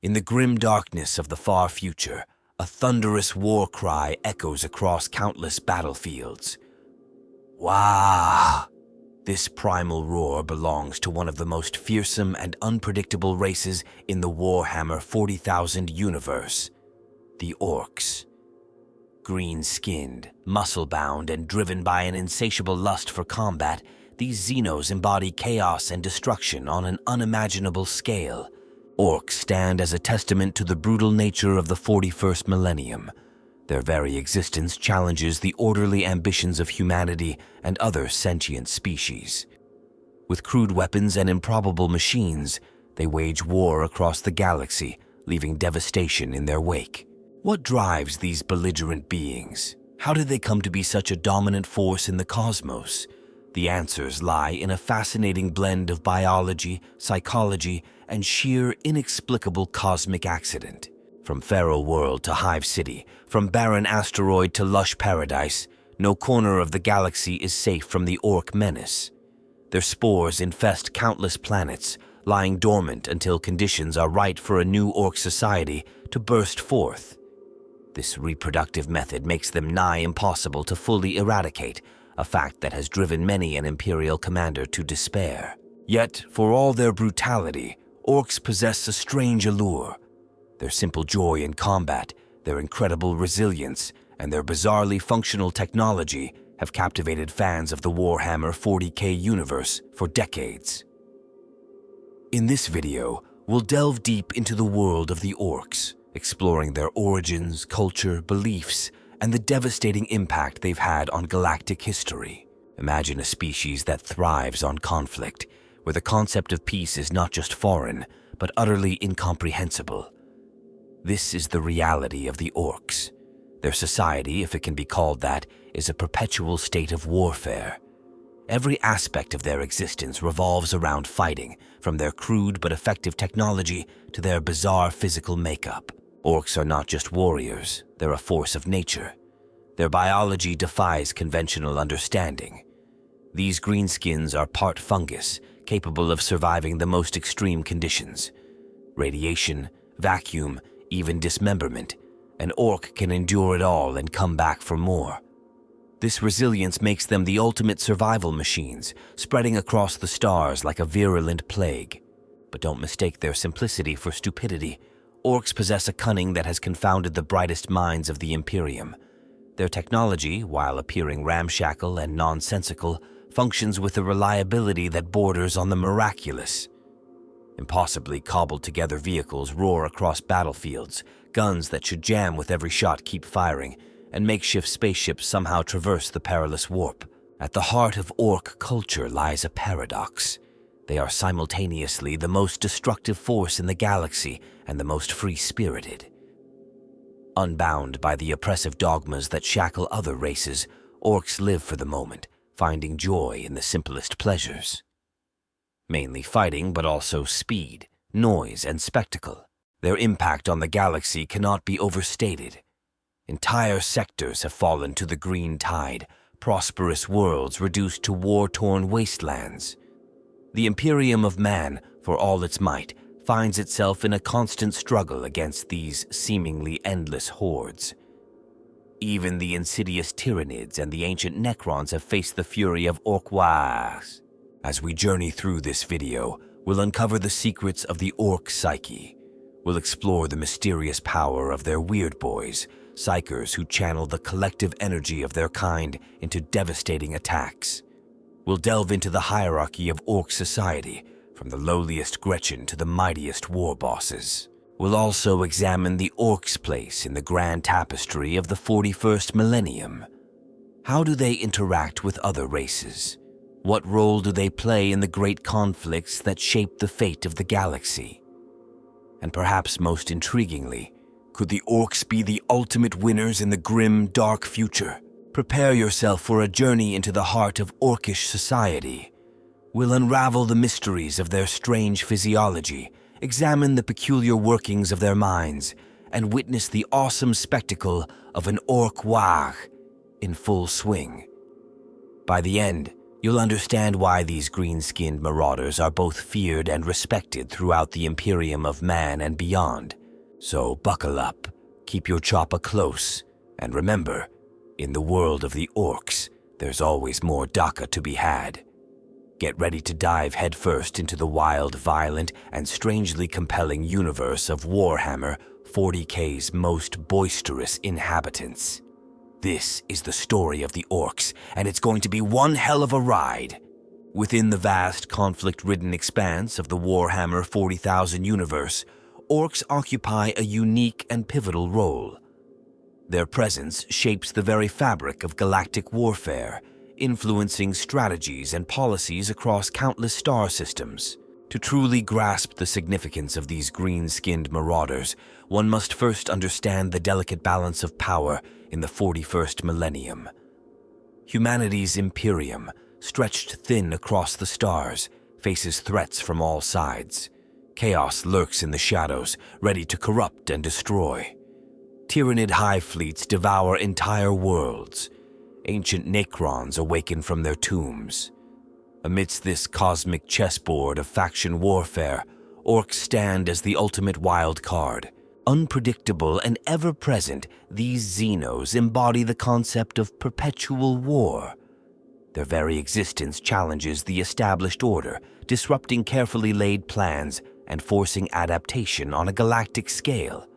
In the grim darkness of the far future, a thunderous war cry echoes across countless battlefields. Wah! This primal roar belongs to one of the most fearsome and unpredictable races in the Warhammer 40,000 universe, the Orks. Green-skinned, muscle-bound, and driven by an insatiable lust for combat, these Xenos embody chaos and destruction on an unimaginable scale. Orks stand as a testament to the brutal nature of the 41st millennium. Their very existence challenges the orderly ambitions of humanity and other sentient species. With crude weapons and improbable machines, they wage war across the galaxy, leaving devastation in their wake. What drives these belligerent beings? How did they come to be such a dominant force in the cosmos? The answers lie in a fascinating blend of biology, psychology, and sheer inexplicable cosmic accident. From feral world to hive city, from barren asteroid to lush paradise, no corner of the galaxy is safe from the Ork menace. Their spores infest countless planets, lying dormant until conditions are right for a new Ork society to burst forth. This reproductive method makes them nigh impossible to fully eradicate, a fact that has driven many an Imperial commander to despair. Yet, for all their brutality, Orks possess a strange allure. Their simple joy in combat, their incredible resilience, and their bizarrely functional technology have captivated fans of the Warhammer 40k universe for decades. In this video, we'll delve deep into the world of the Orks, exploring their origins, culture, beliefs, and the devastating impact they've had on galactic history. Imagine a species that thrives on conflict, where the concept of peace is not just foreign, but utterly incomprehensible. This is the reality of the Orks. Their society, if it can be called that, is a perpetual state of warfare. Every aspect of their existence revolves around fighting, from their crude but effective technology to their bizarre physical makeup. Orks are not just warriors, they're a force of nature. Their biology defies conventional understanding. These greenskins are part fungus, capable of surviving the most extreme conditions. Radiation, vacuum, even dismemberment. An Ork can endure it all and come back for more. This resilience makes them the ultimate survival machines, spreading across the stars like a virulent plague. But don't mistake their simplicity for stupidity. Orks possess a cunning that has confounded the brightest minds of the Imperium. Their technology, while appearing ramshackle and nonsensical, functions with a reliability that borders on the miraculous. Impossibly cobbled-together vehicles roar across battlefields, guns that should jam with every shot keep firing, and makeshift spaceships somehow traverse the perilous warp. At the heart of Ork culture lies a paradox. They are simultaneously the most destructive force in the galaxy and the most free-spirited. Unbound by the oppressive dogmas that shackle other races, Orks live for the moment, finding joy in the simplest pleasures. Mainly fighting, but also speed, noise, and spectacle. Their impact on the galaxy cannot be overstated. Entire sectors have fallen to the green tide, prosperous worlds reduced to war-torn wastelands. The Imperium of Man, for all its might, finds itself in a constant struggle against these seemingly endless hordes. Even the insidious Tyranids and the ancient Necrons have faced the fury of Orks. As we journey through this video, we'll uncover the secrets of the Ork psyche. We'll explore the mysterious power of their weird boys, psychers who channel the collective energy of their kind into devastating attacks. We'll delve into the hierarchy of Ork society, from the lowliest Gretchen to the mightiest war bosses. We'll also examine the Orks' place in the grand tapestry of the 41st millennium. How do they interact with other races? What role do they play in the great conflicts that shape the fate of the galaxy? And perhaps most intriguingly, could the Orks be the ultimate winners in the grim, dark future? Prepare yourself for a journey into the heart of Orkish society. We'll unravel the mysteries of their strange physiology, examine the peculiar workings of their minds, and witness the awesome spectacle of an Ork Wag in full swing. By the end, You'll understand why these green-skinned marauders are both feared and respected throughout the Imperium of Man and beyond. So buckle up, keep your chopper close, and remember, in the world of the Orks, there's always more Daka to be had. Get ready to dive headfirst into the wild, violent, and strangely compelling universe of Warhammer 40k's most boisterous inhabitants. This is the story of the Orks, and it's going to be one hell of a ride. Within the vast, conflict-ridden expanse of the Warhammer 40,000 universe, Orks occupy a unique and pivotal role. Their presence shapes the very fabric of galactic warfare, influencing strategies and policies across countless star systems. To truly grasp the significance of these green-skinned marauders, one must first understand the delicate balance of power in the 41st millennium. Humanity's Imperium, stretched thin across the stars, faces threats from all sides. Chaos lurks in the shadows, ready to corrupt and destroy. Tyrannid hive fleets devour entire worlds. Ancient Necrons awaken from their tombs. Amidst this cosmic chessboard of faction warfare, Orks stand as the ultimate wild card. Unpredictable and ever-present, these Xenos embody the concept of perpetual war. Their very existence challenges the established order, disrupting carefully laid plans and forcing adaptation on a galactic scale.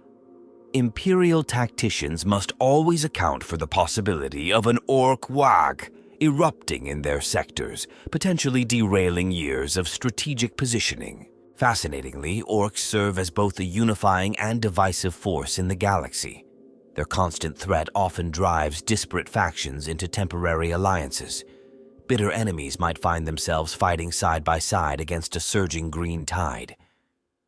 Imperial tacticians must always account for the possibility of an Ork Wag erupting in their sectors, potentially derailing years of strategic positioning. Fascinatingly, Orks serve as both a unifying and divisive force in the galaxy. Their constant threat often drives disparate factions into temporary alliances. Bitter enemies might find themselves fighting side by side against a surging green tide.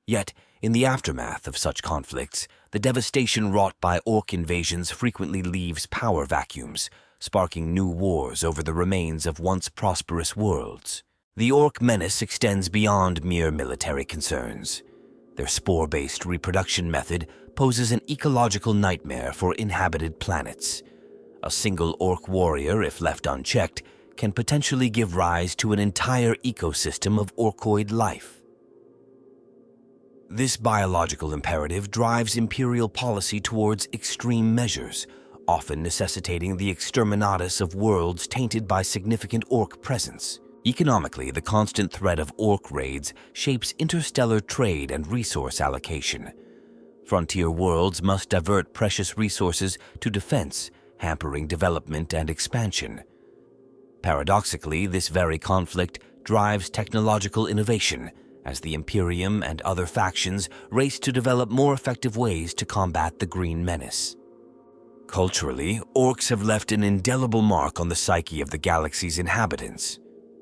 Yet, in the aftermath of such conflicts, the devastation wrought by Ork invasions frequently leaves power vacuums, sparking new wars over the remains of once prosperous worlds. The Ork menace extends beyond mere military concerns. Their spore-based reproduction method poses an ecological nightmare for inhabited planets. A single Ork warrior, if left unchecked, can potentially give rise to an entire ecosystem of Orkoid life. This biological imperative drives Imperial policy towards extreme measures, often necessitating the exterminatus of worlds tainted by significant Ork presence. Economically, the constant threat of Ork raids shapes interstellar trade and resource allocation. Frontier worlds must divert precious resources to defense, hampering development and expansion. Paradoxically, this very conflict drives technological innovation, as the Imperium and other factions race to develop more effective ways to combat the Green Menace. Culturally, Orks have left an indelible mark on the psyche of the galaxy's inhabitants.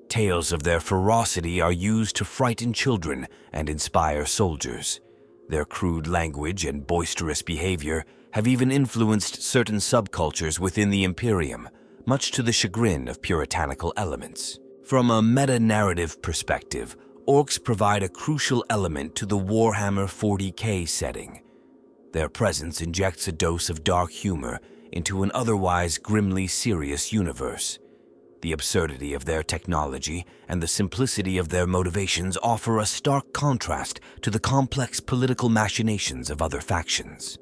Tales of their ferocity are used to frighten children and inspire soldiers. Their crude language and boisterous behavior have even influenced certain subcultures within the Imperium, much to the chagrin of puritanical elements. From a meta-narrative perspective, Orks provide a crucial element to the Warhammer 40k setting. Their presence injects a dose of dark humor into an otherwise grimly serious universe. The absurdity of their technology and the simplicity of their motivations offer a stark contrast to the complex political machinations of other factions.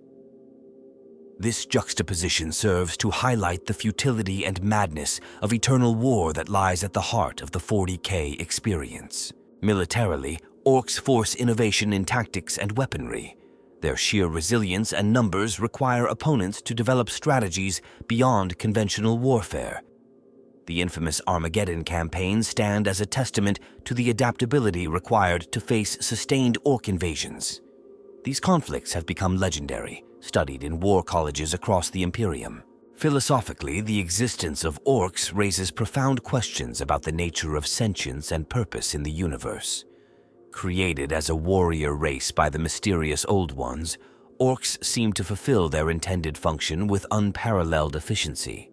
This juxtaposition serves to highlight the futility and madness of eternal war that lies at the heart of the 40k experience. Militarily, Orks force innovation in tactics and weaponry. Their sheer resilience and numbers require opponents to develop strategies beyond conventional warfare. The infamous Armageddon campaigns stand as a testament to the adaptability required to face sustained Ork invasions. These conflicts have become legendary, studied in war colleges across the Imperium. Philosophically, the existence of Orks raises profound questions about the nature of sentience and purpose in the universe. Created as a warrior race by the mysterious Old Ones, Orks seem to fulfill their intended function with unparalleled efficiency.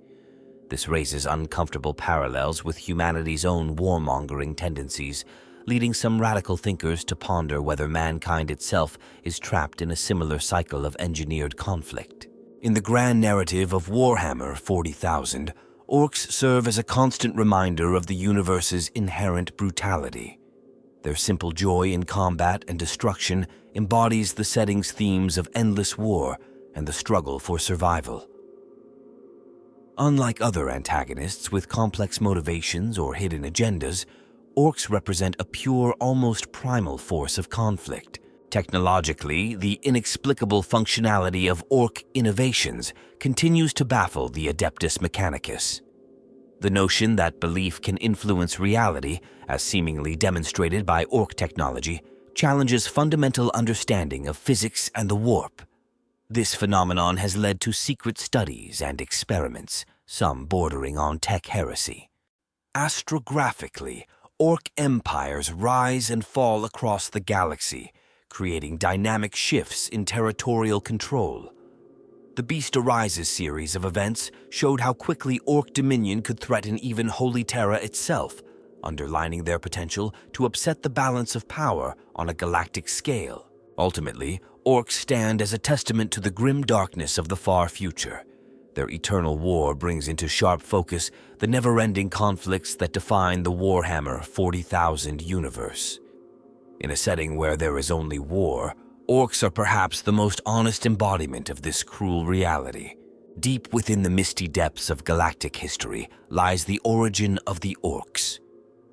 This raises uncomfortable parallels with humanity's own warmongering tendencies, leading some radical thinkers to ponder whether mankind itself is trapped in a similar cycle of engineered conflict. In the grand narrative of Warhammer 40,000, Orks serve as a constant reminder of the universe's inherent brutality. Their simple joy in combat and destruction embodies the setting's themes of endless war and the struggle for survival. Unlike other antagonists with complex motivations or hidden agendas, Orks represent a pure, almost primal force of conflict. Technologically, the inexplicable functionality of Ork innovations continues to baffle the Adeptus Mechanicus. The notion that belief can influence reality, as seemingly demonstrated by Ork technology, challenges fundamental understanding of physics and the warp. This phenomenon has led to secret studies and experiments, some bordering on tech heresy. Astrographically, Ork empires rise and fall across the galaxy, creating dynamic shifts in territorial control. The Beast Arises series of events showed how quickly Ork dominion could threaten even Holy Terra itself, underlining their potential to upset the balance of power on a galactic scale. Ultimately, Orks stand as a testament to the grim darkness of the far future. Their eternal war brings into sharp focus the never-ending conflicts that define the Warhammer 40,000 universe. In a setting where there is only war, Orks are perhaps the most honest embodiment of this cruel reality. Deep within the misty depths of galactic history lies the origin of the Orks.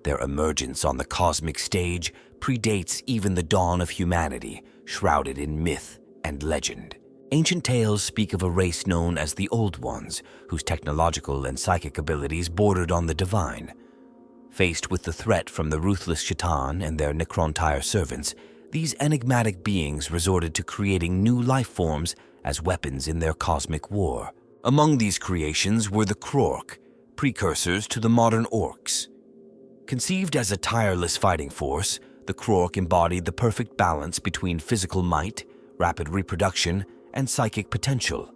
Their emergence on the cosmic stage predates even the dawn of humanity, shrouded in myth and legend. Ancient tales speak of a race known as the Old Ones, whose technological and psychic abilities bordered on the divine. Faced with the threat from the ruthless Shaitan and their Necrontire servants, these enigmatic beings resorted to creating new life forms as weapons in their cosmic war. Among these creations were the Krork, precursors to the modern Orks. Conceived as a tireless fighting force, the Krork embodied the perfect balance between physical might, rapid reproduction, and psychic potential.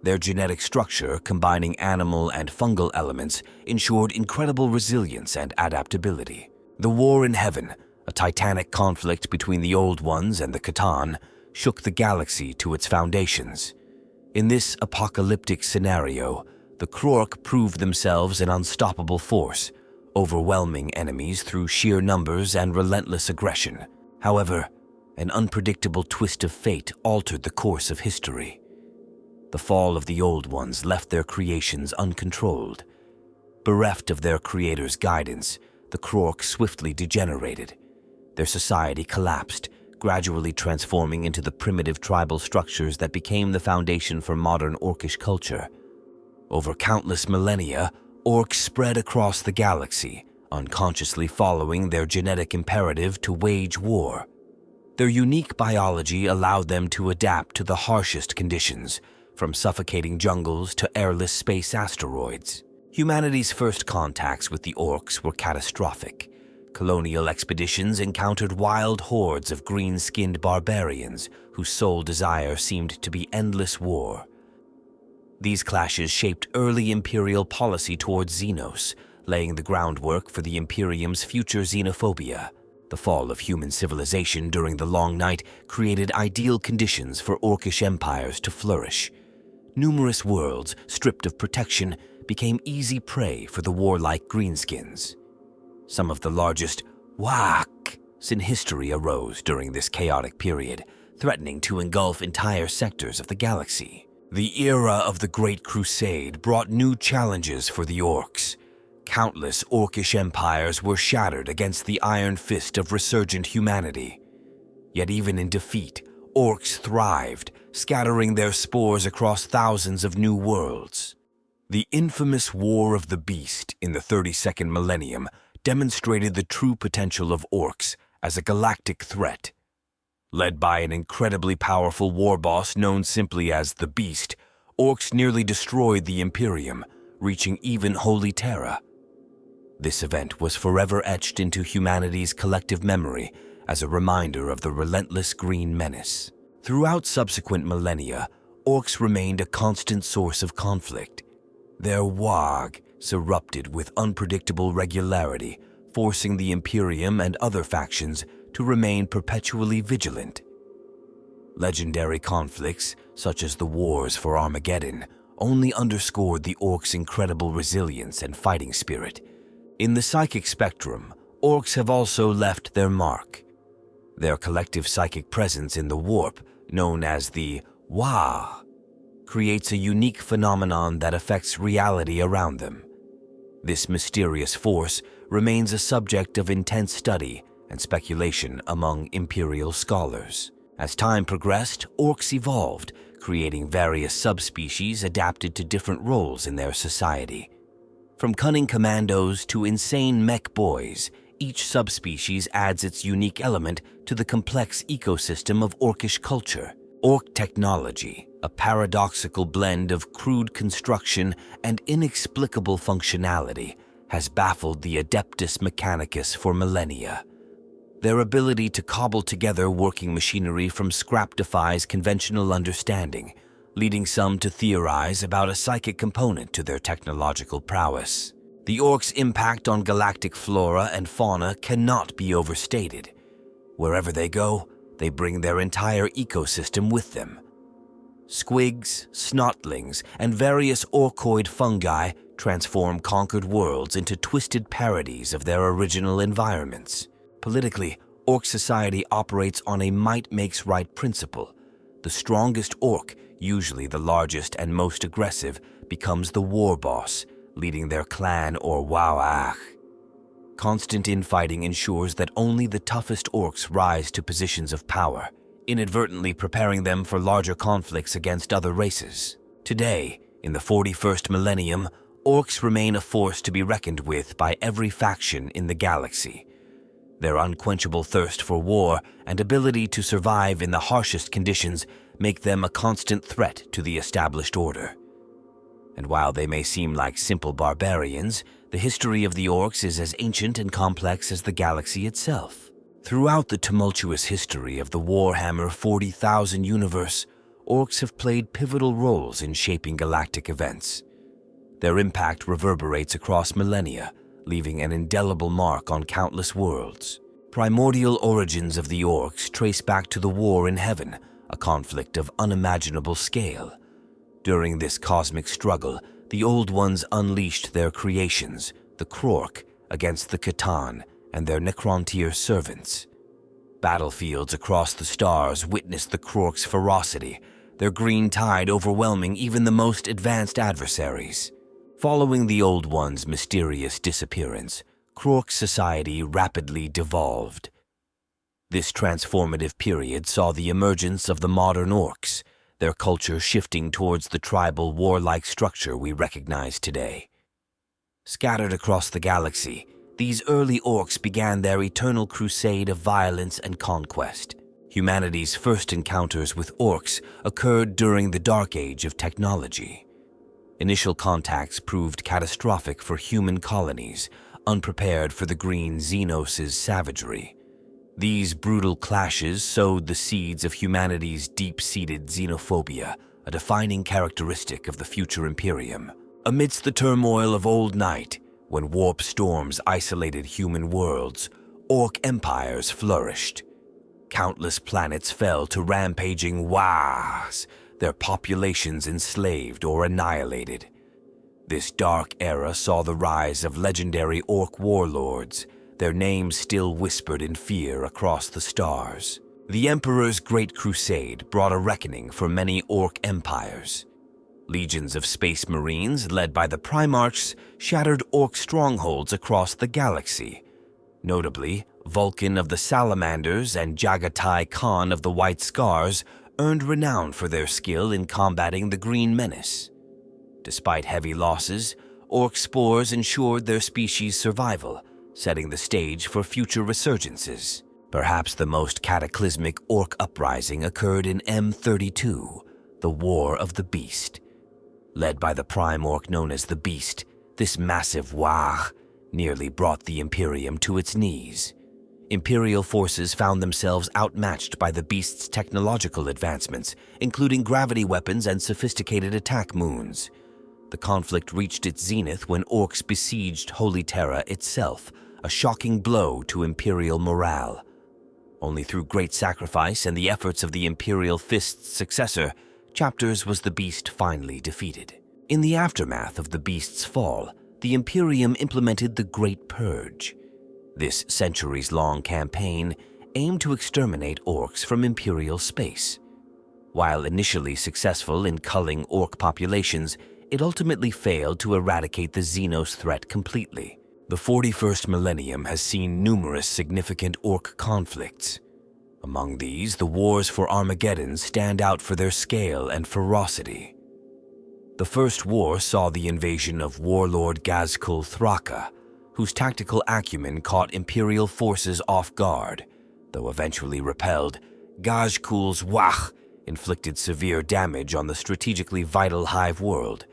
Their genetic structure, combining animal and fungal elements, ensured incredible resilience and adaptability. The War in Heaven, a titanic conflict between the Old Ones and the Catan, shook the galaxy to its foundations. In this apocalyptic scenario, the Krork proved themselves an unstoppable force, overwhelming enemies through sheer numbers and relentless aggression. However, an unpredictable twist of fate altered the course of history. The fall of the Old Ones left their creations uncontrolled. Bereft of their creator's guidance, the Krork swiftly degenerated. Their society collapsed, gradually transforming into the primitive tribal structures that became the foundation for modern Orkish culture. Over countless millennia, Orks spread across the galaxy, unconsciously following their genetic imperative to wage war. Their unique biology allowed them to adapt to the harshest conditions, from suffocating jungles to airless space asteroids. Humanity's first contacts with the Orks were catastrophic. Colonial expeditions encountered wild hordes of green-skinned barbarians whose sole desire seemed to be endless war. These clashes shaped early Imperial policy towards Xenos, laying the groundwork for the Imperium's future xenophobia. The fall of human civilization during the Long Night created ideal conditions for Orkish empires to flourish. Numerous worlds, stripped of protection, became easy prey for the warlike greenskins. Some of the largest Warks in history arose during this chaotic period, threatening to engulf entire sectors of the galaxy. The era of the Great Crusade brought new challenges for the Orks. Countless Orkish empires were shattered against the iron fist of resurgent humanity. Yet even in defeat, Orks thrived, scattering their spores across thousands of new worlds. The infamous War of the Beast in the 32nd millennium demonstrated the true potential of Orks as a galactic threat. Led by an incredibly powerful war boss known simply as the Beast, Orks nearly destroyed the Imperium, reaching even Holy Terra. This event was forever etched into humanity's collective memory as a reminder of the relentless green menace. Throughout subsequent millennia, Orks remained a constant source of conflict. Their Wargs erupted with unpredictable regularity, forcing the Imperium and other factions to remain perpetually vigilant. Legendary conflicts, such as the Wars for Armageddon, only underscored the Orks' incredible resilience and fighting spirit. In the psychic spectrum, Orks have also left their mark. Their collective psychic presence in the warp, known as the Wa, creates a unique phenomenon that affects reality around them. This mysterious force remains a subject of intense study and speculation among Imperial scholars. As time progressed, Orks evolved, creating various subspecies adapted to different roles in their society. From cunning commandos to insane mech boys, each subspecies adds its unique element to the complex ecosystem of Orkish culture. Ork technology, a paradoxical blend of crude construction and inexplicable functionality, has baffled the Adeptus Mechanicus for millennia. Their ability to cobble together working machinery from scrap defies conventional understanding, leading some to theorize about a psychic component to their technological prowess. The Orks' impact on galactic flora and fauna cannot be overstated. Wherever they go, they bring their entire ecosystem with them. Squigs, snotlings, and various orkoid fungi transform conquered worlds into twisted parodies of their original environments. Politically, Ork society operates on a might makes right principle. The strongest Ork, usually the largest and most aggressive, becomes the war boss, leading their clan or wawach. Constant infighting ensures that only the toughest Orks rise to positions of power, inadvertently preparing them for larger conflicts against other races. Today, in the 41st millennium, Orks remain a force to be reckoned with by every faction in the galaxy. Their unquenchable thirst for war and ability to survive in the harshest conditions make them a constant threat to the established order. And while they may seem like simple barbarians, the history of the Orks is as ancient and complex as the galaxy itself. Throughout the tumultuous history of the Warhammer 40,000 universe, Orks have played pivotal roles in shaping galactic events. Their impact reverberates across millennia, leaving an indelible mark on countless worlds. Primordial origins of the Orks trace back to the War in Heaven, a conflict of unimaginable scale. During this cosmic struggle, the Old Ones unleashed their creations, the Krork, against the Catan and their Necrontyr servants. Battlefields across the stars witnessed the Krork's ferocity, their green tide overwhelming even the most advanced adversaries. Following the Old Ones' mysterious disappearance, Krork society rapidly devolved. This transformative period saw the emergence of the modern Orks, their culture shifting towards the tribal, warlike structure we recognize today. Scattered across the galaxy, these early Orks began their eternal crusade of violence and conquest. Humanity's first encounters with Orks occurred during the Dark Age of technology. Initial contacts proved catastrophic for human colonies, unprepared for the green Xenos' savagery. These brutal clashes sowed the seeds of humanity's deep-seated xenophobia, a defining characteristic of the future Imperium. Amidst the turmoil of Old Night, when warp storms isolated human worlds, Ork empires flourished. Countless planets fell to rampaging Waaghs, their populations enslaved or annihilated. This dark era saw the rise of legendary Ork warlords, their names still whispered in fear across the stars. The Emperor's Great Crusade brought a reckoning for many Ork empires. Legions of space marines, led by the Primarchs, shattered Ork strongholds across the galaxy. Notably, Vulcan of the Salamanders and Jagatai Khan of the White Scars earned renown for their skill in combating the Green Menace. Despite heavy losses, Ork spores ensured their species' survival, setting the stage for future resurgences. Perhaps the most cataclysmic Ork uprising occurred in M32, the War of the Beast. Led by the prime Ork known as the Beast, this massive Waagh nearly brought the Imperium to its knees. Imperial forces found themselves outmatched by the Beast's technological advancements, including gravity weapons and sophisticated attack moons. The conflict reached its zenith when Orks besieged Holy Terra itself, a shocking blow to Imperial morale. Only through great sacrifice and the efforts of the Imperial Fist's successor, Chapters was the Beast finally defeated. In the aftermath of the beast's fall, the Imperium implemented the Great Purge. This centuries-long campaign aimed to exterminate orcs from Imperial space. While initially successful in culling orc populations, it ultimately failed to eradicate the Xenos threat completely. The 41st millennium has seen numerous significant orc conflicts. Among these, the wars for Armageddon stand out for their scale and ferocity. The First War saw the invasion of warlord Ghazghkull Thraka, whose tactical acumen caught Imperial forces off guard. Though eventually repelled, Ghazghkull's Wach inflicted severe damage on the strategically vital Hive world.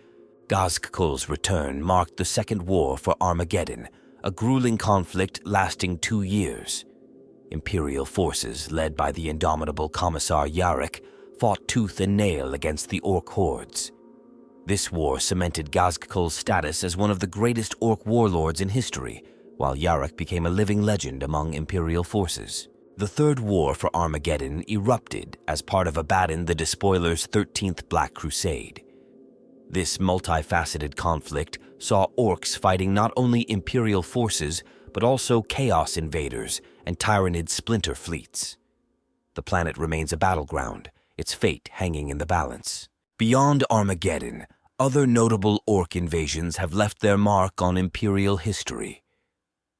Ghazghkull's return marked the Second War for Armageddon, a grueling conflict lasting 2 years. Imperial forces, led by the indomitable Commissar Yarrick, fought tooth and nail against the Orc hordes. This war cemented Ghazghkull's status as one of the greatest Orc warlords in history, while Yarrick became a living legend among Imperial forces. The Third War for Armageddon erupted as part of Abaddon the Despoiler's 13th Black Crusade. This multifaceted conflict saw Orcs fighting not only Imperial forces, but also Chaos invaders and Tyrannid splinter fleets. The planet remains a battleground, its fate hanging in the balance. Beyond Armageddon, other notable Orc invasions have left their mark on Imperial history.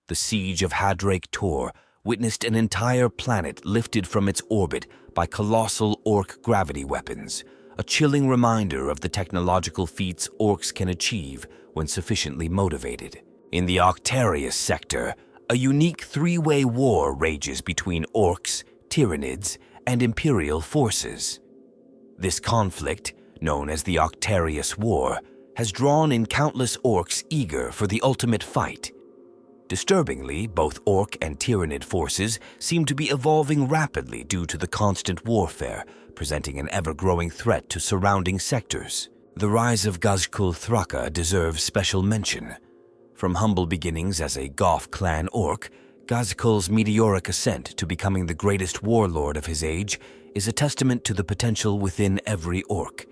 The Siege of Hadrake Tor witnessed an entire planet lifted from its orbit by colossal Orc gravity weapons, a chilling reminder of the technological feats Orcs can achieve when sufficiently motivated. In the Octarius sector, a unique three-way war rages between Orcs, Tyrannids, and Imperial forces. This conflict, known as the Octarius War, has drawn in countless Orcs eager for the ultimate fight. Disturbingly, both Orc and Tyrannid forces seem to be evolving rapidly due to the constant warfare, presenting an ever-growing threat to surrounding sectors. The rise of Ghazghkull Thraka deserves special mention. From humble beginnings as a Goth clan Orc, Ghazghkull's meteoric ascent to becoming the greatest warlord of his age is a testament to the potential within every Orc.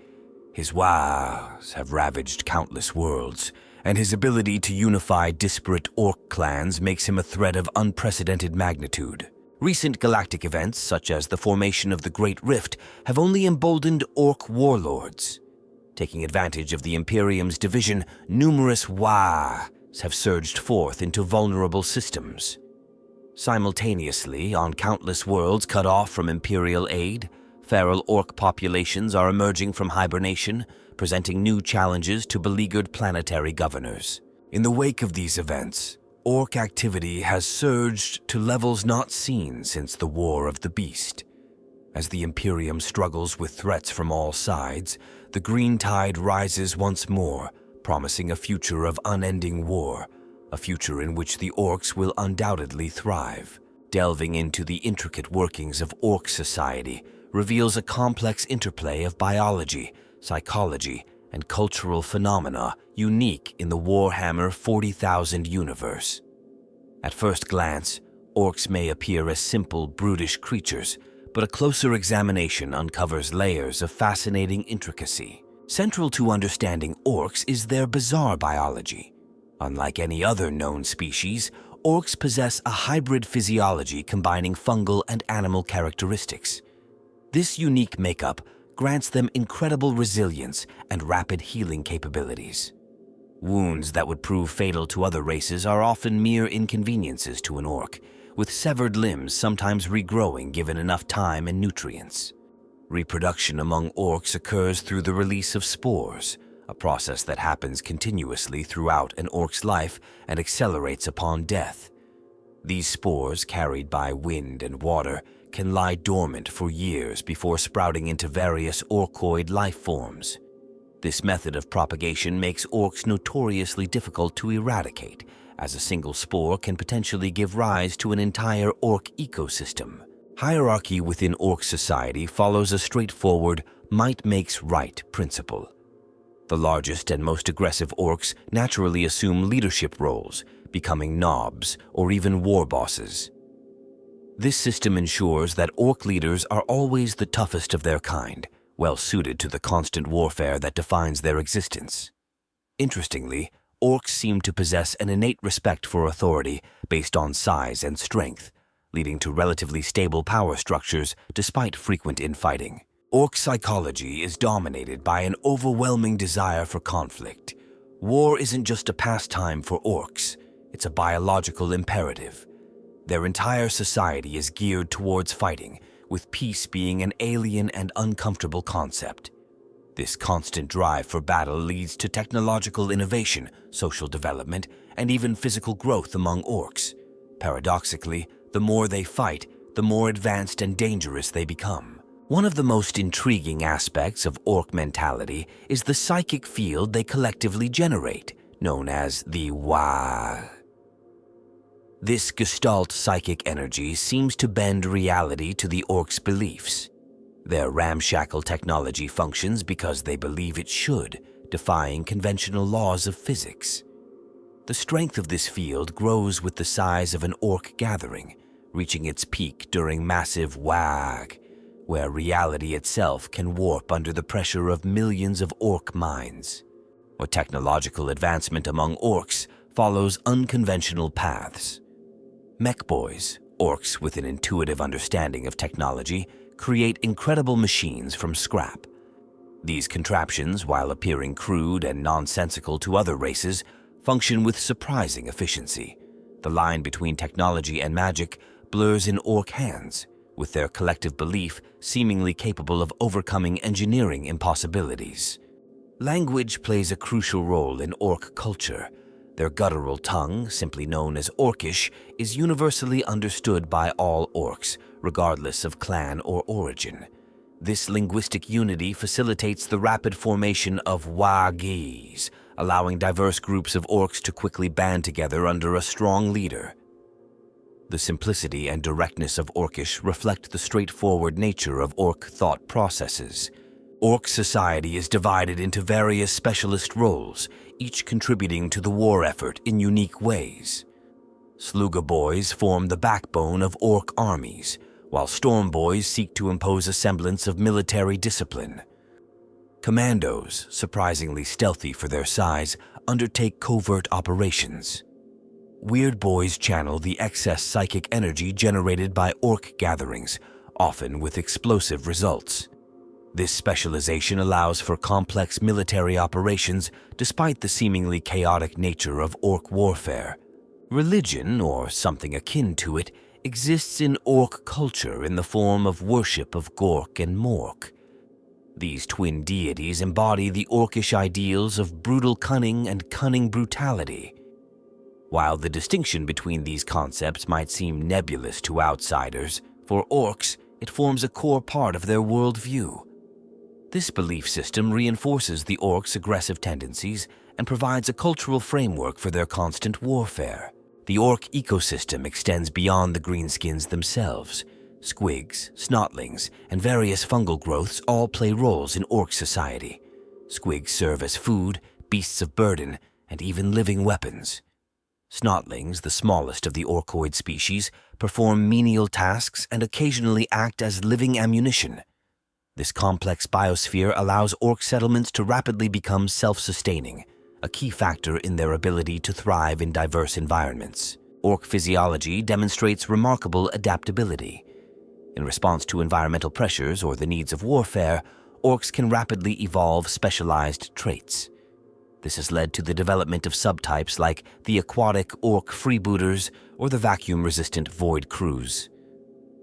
His wows have ravaged countless worlds, and his ability to unify disparate Orc clans makes him a threat of unprecedented magnitude. Recent galactic events, such as the formation of the Great Rift, have only emboldened Orc warlords. Taking advantage of the Imperium's division, numerous wows have surged forth into vulnerable systems. Simultaneously, on countless worlds cut off from Imperial aid, feral Orc populations are emerging from hibernation, presenting new challenges to beleaguered planetary governors. In the wake of these events, Orc activity has surged to levels not seen since the War of the Beast. As the Imperium struggles with threats from all sides, the green tide rises once more, promising a future of unending war, a future in which the Orcs will undoubtedly thrive. Delving into the intricate workings of Orc society reveals a complex interplay of biology, psychology, and cultural phenomena unique in the Warhammer 40,000 universe. At first glance, Orcs may appear as simple, brutish creatures, but a closer examination uncovers layers of fascinating intricacy. Central to understanding Orcs is their bizarre biology. Unlike any other known species, Orcs possess a hybrid physiology combining fungal and animal characteristics. This unique makeup grants them incredible resilience and rapid healing capabilities. Wounds that would prove fatal to other races are often mere inconveniences to an Orc, with severed limbs sometimes regrowing given enough time and nutrients. Reproduction among Orcs occurs through the release of spores, a process that happens continuously throughout an Orc's life and accelerates upon death. These spores, carried by wind and water, can lie dormant for years before sprouting into various Orcoid life forms. This method of propagation makes Orcs notoriously difficult to eradicate, as a single spore can potentially give rise to an entire Orc ecosystem. Hierarchy within Orc society follows a straightforward might makes right principle. The largest and most aggressive Orcs naturally assume leadership roles, becoming knobs or even war bosses. This system ensures that Orc leaders are always the toughest of their kind, well suited to the constant warfare that defines their existence. Interestingly, orcs seem to possess an innate respect for authority based on size and strength, leading to relatively stable power structures despite frequent infighting. Orc psychology is dominated by an overwhelming desire for conflict. War isn't just a pastime for orcs, it's a biological imperative. Their entire society is geared towards fighting, with peace being an alien and uncomfortable concept. This constant drive for battle leads to technological innovation, social development, and even physical growth among orcs. Paradoxically, the more they fight, the more advanced and dangerous they become. One of the most intriguing aspects of orc mentality is the psychic field they collectively generate, known as the Wa. This gestalt psychic energy seems to bend reality to the orcs' beliefs. Their ramshackle technology functions because they believe it should, defying conventional laws of physics. The strength of this field grows with the size of an orc gathering, reaching its peak during massive wag, where reality itself can warp under the pressure of millions of orc minds. Or technological advancement among orcs follows unconventional paths. Mech boys, orcs with an intuitive understanding of technology, create incredible machines from scrap. These contraptions, while appearing crude and nonsensical to other races, function with surprising efficiency. The line between technology and magic blurs in orc hands, with their collective belief seemingly capable of overcoming engineering impossibilities. Language plays a crucial role in orc culture. Their guttural tongue, simply known as Orcish, is universally understood by all orcs, regardless of clan or origin. This linguistic unity facilitates the rapid formation of Wagis, allowing diverse groups of orcs to quickly band together under a strong leader. The simplicity and directness of Orcish reflect the straightforward nature of orc thought processes. Orc society is divided into various specialist roles, each contributing to the war effort in unique ways. Sluga boys form the backbone of orc armies, while storm boys seek to impose a semblance of military discipline. Commandos, surprisingly stealthy for their size, undertake covert operations. Weird boys channel the excess psychic energy generated by orc gatherings, often with explosive results. This specialization allows for complex military operations despite the seemingly chaotic nature of orc warfare. Religion, or something akin to it, exists in orc culture in the form of worship of Gork and Mork. These twin deities embody the orcish ideals of brutal cunning and cunning brutality. While the distinction between these concepts might seem nebulous to outsiders, for orcs, it forms a core part of their worldview. This belief system reinforces the orcs' aggressive tendencies and provides a cultural framework for their constant warfare. The orc ecosystem extends beyond the greenskins themselves. Squigs, snotlings, and various fungal growths all play roles in orc society. Squigs serve as food, beasts of burden, and even living weapons. Snotlings, the smallest of the orcoid species, perform menial tasks and occasionally act as living ammunition. This complex biosphere allows orc settlements to rapidly become self-sustaining, a key factor in their ability to thrive in diverse environments. Orc physiology demonstrates remarkable adaptability. In response to environmental pressures or the needs of warfare, orcs can rapidly evolve specialized traits. This has led to the development of subtypes like the aquatic orc freebooters or the vacuum-resistant void crews.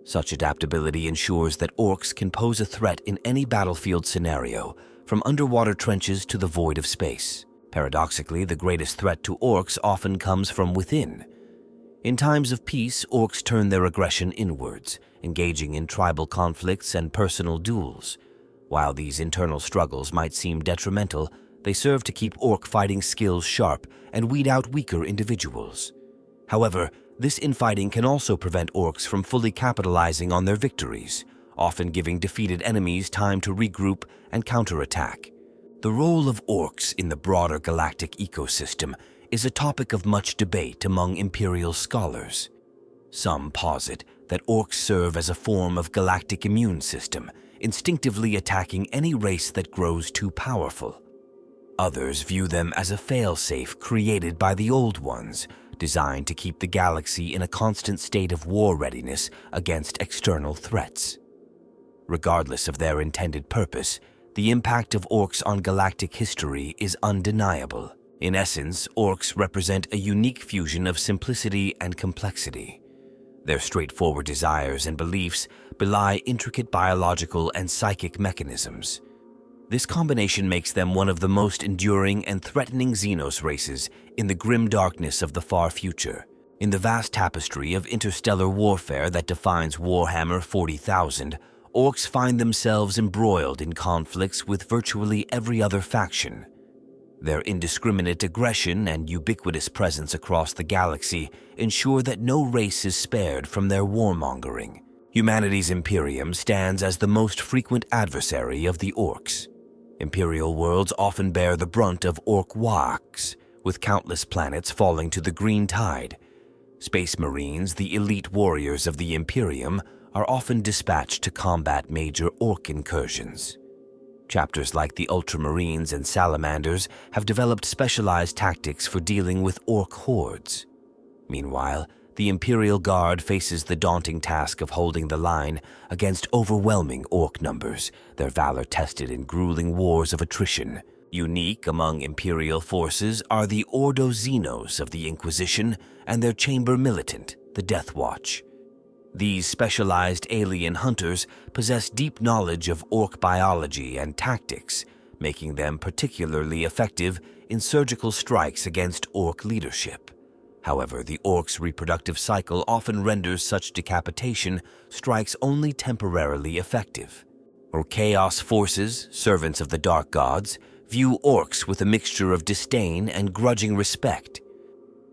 Such adaptability ensures that orcs can pose a threat in any battlefield scenario, from underwater trenches to the void of space. Paradoxically, the greatest threat to orcs often comes from within. In times of peace, orcs turn their aggression inwards, engaging in tribal conflicts and personal duels. While these internal struggles might seem detrimental, they serve to keep orc fighting skills sharp and weed out weaker individuals. However, this infighting can also prevent orcs from fully capitalizing on their victories, often giving defeated enemies time to regroup and counterattack. The role of orcs in the broader galactic ecosystem is a topic of much debate among imperial scholars. Some posit that orcs serve as a form of galactic immune system, instinctively attacking any race that grows too powerful. Others view them as a failsafe created by the Old Ones, designed to keep the galaxy in a constant state of war readiness against external threats. Regardless of their intended purpose, the impact of Orks on galactic history is undeniable. In essence, Orks represent a unique fusion of simplicity and complexity. Their straightforward desires and beliefs belie intricate biological and psychic mechanisms. This combination makes them one of the most enduring and threatening Xenos races in the grim darkness of the far future. In the vast tapestry of interstellar warfare that defines Warhammer 40,000, Orks find themselves embroiled in conflicts with virtually every other faction. Their indiscriminate aggression and ubiquitous presence across the galaxy ensure that no race is spared from their warmongering. Humanity's Imperium stands as the most frequent adversary of the Orks. Imperial worlds often bear the brunt of Ork wars, with countless planets falling to the green tide. Space Marines, the elite warriors of the Imperium, are often dispatched to combat major Ork incursions. Chapters like the Ultramarines and Salamanders have developed specialized tactics for dealing with Ork hordes. Meanwhile, the Imperial Guard faces the daunting task of holding the line against overwhelming Ork numbers, their valor tested in grueling wars of attrition. Unique among Imperial forces are the Ordo Xenos of the Inquisition and their Chamber Militant, the Death Watch. These specialized alien hunters possess deep knowledge of Ork biology and tactics, making them particularly effective in surgical strikes against Ork leadership. However, the Orks' reproductive cycle often renders such decapitation strikes only temporarily effective. Or Chaos forces, servants of the Dark Gods, view Orks with a mixture of disdain and grudging respect.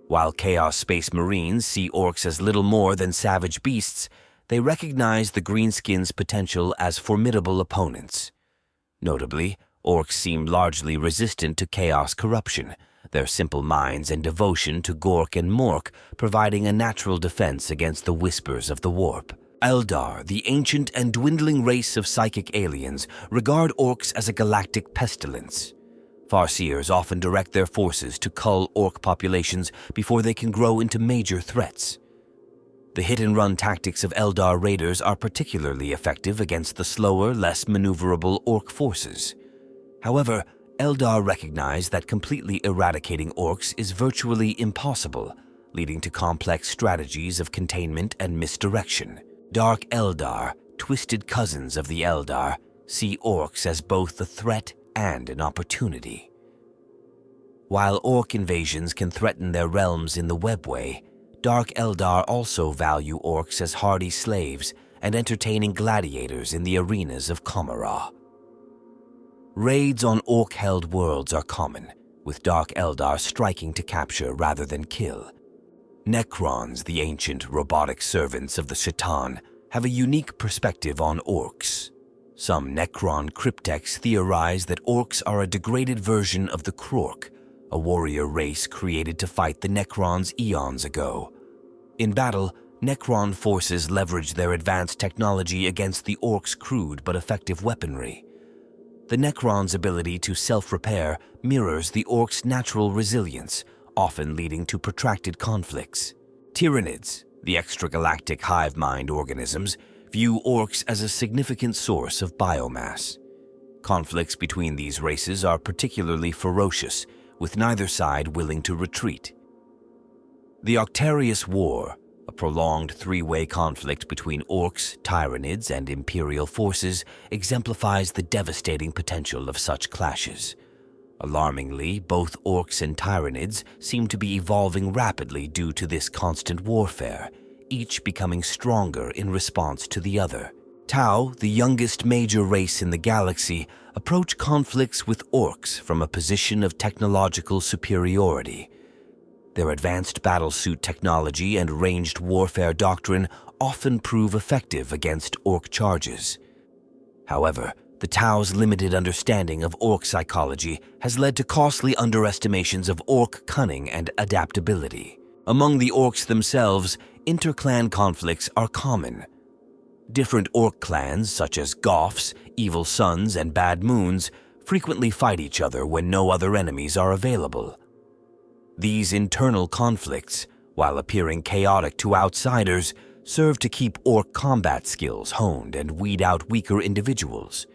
While Chaos Space Marines see Orks as little more than savage beasts, they recognize the Greenskins' potential as formidable opponents. Notably, Orks seem largely resistant to Chaos corruption, their simple minds and devotion to Gork and Mork providing a natural defense against the whispers of the warp. Eldar, the ancient and dwindling race of psychic aliens, regard Orks as a galactic pestilence. Farseers often direct their forces to cull Ork populations before they can grow into major threats. The hit-and-run tactics of Eldar raiders are particularly effective against the slower, less maneuverable Ork forces. However, Eldar recognize that completely eradicating Orks is virtually impossible, leading to complex strategies of containment and misdirection. Dark Eldar, twisted cousins of the Eldar, see Orks as both a threat and an opportunity. While Ork invasions can threaten their realms in the webway, Dark Eldar also value Orks as hardy slaves and entertaining gladiators in the arenas of Komara. Raids on Ork-held worlds are common, with Dark Eldar striking to capture rather than kill. Necrons, the ancient robotic servants of the Shaitan, have a unique perspective on Orks. Some Necron cryptex theorize that Orks are a degraded version of the Krork, a warrior race created to fight the Necrons eons ago. In battle, Necron forces leverage their advanced technology against the Orks' crude but effective weaponry. The Necrons' ability to self-repair mirrors the Orks' natural resilience, often leading to protracted conflicts. Tyranids, the extragalactic hive-mind organisms, view Orks as a significant source of biomass. Conflicts between these races are particularly ferocious, with neither side willing to retreat. The Octarius War, a prolonged three-way conflict between Orks, Tyranids, and Imperial forces, exemplifies the devastating potential of such clashes. Alarmingly, both Orks and Tyranids seem to be evolving rapidly due to this constant warfare, each becoming stronger in response to the other. Tau, the youngest major race in the galaxy, approach conflicts with Orks from a position of technological superiority. Their advanced battlesuit technology and ranged warfare doctrine often prove effective against Ork charges. However, the Tau's limited understanding of Ork psychology has led to costly underestimations of Ork cunning and adaptability. Among the Orks themselves, inter-clan conflicts are common. Different Ork clans, such as Goths, Evil Suns, and Bad Moons, frequently fight each other when no other enemies are available. These internal conflicts, while appearing chaotic to outsiders, serve to keep Ork combat skills honed and weed out weaker individuals.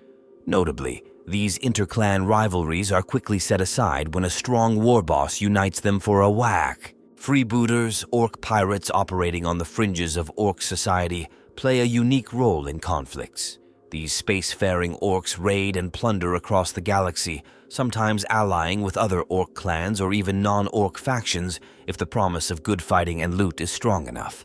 Notably, these interclan rivalries are quickly set aside when a strong war boss unites them for a whack. Freebooters, Ork pirates operating on the fringes of Ork society, play a unique role in conflicts. These spacefaring Orks raid and plunder across the galaxy, sometimes allying with other Ork clans or even non-Ork factions if the promise of good fighting and loot is strong enough.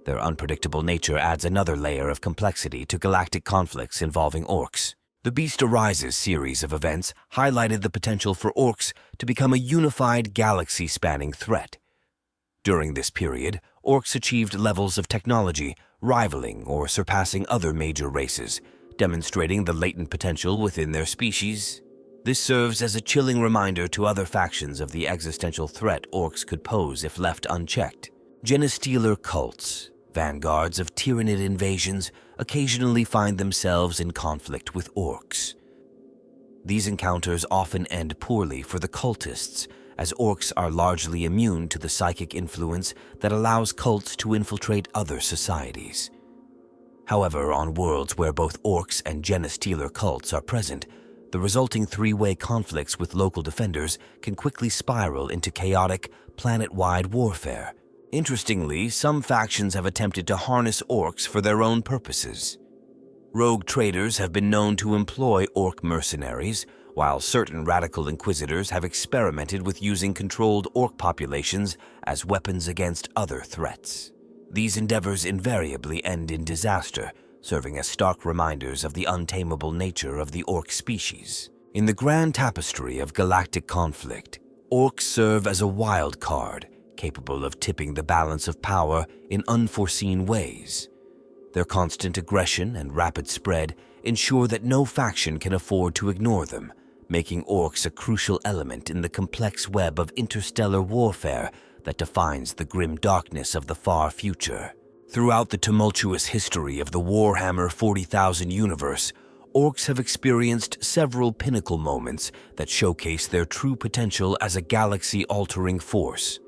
Their unpredictable nature adds another layer of complexity to galactic conflicts involving Orks. The Beast Arises series of events highlighted the potential for Orks to become a unified galaxy-spanning threat. During this period, Orks achieved levels of technology rivaling or surpassing other major races, demonstrating the latent potential within their species. This serves as a chilling reminder to other factions of the existential threat Orks could pose if left unchecked. Genestealer cults, vanguards of Tyranid invasions, occasionally find themselves in conflict with Orks. These encounters often end poorly for the cultists, as Orks are largely immune to the psychic influence that allows cults to infiltrate other societies. However, on worlds where both Orks and Genestealer cults are present, the resulting three-way conflicts with local defenders can quickly spiral into chaotic, planet-wide warfare. Interestingly, some factions have attempted to harness Orks for their own purposes. Rogue traders have been known to employ Ork mercenaries, while certain radical inquisitors have experimented with using controlled Ork populations as weapons against other threats. These endeavors invariably end in disaster, serving as stark reminders of the untamable nature of the Ork species. In the grand tapestry of galactic conflict, Orks serve as a wild card, capable of tipping the balance of power in unforeseen ways. Their constant aggression and rapid spread ensure that no faction can afford to ignore them, making Orks a crucial element in the complex web of interstellar warfare that defines the grim darkness of the far future. Throughout the tumultuous history of the Warhammer 40,000 universe, Orks have experienced several pinnacle moments that showcase their true potential as a galaxy-altering force.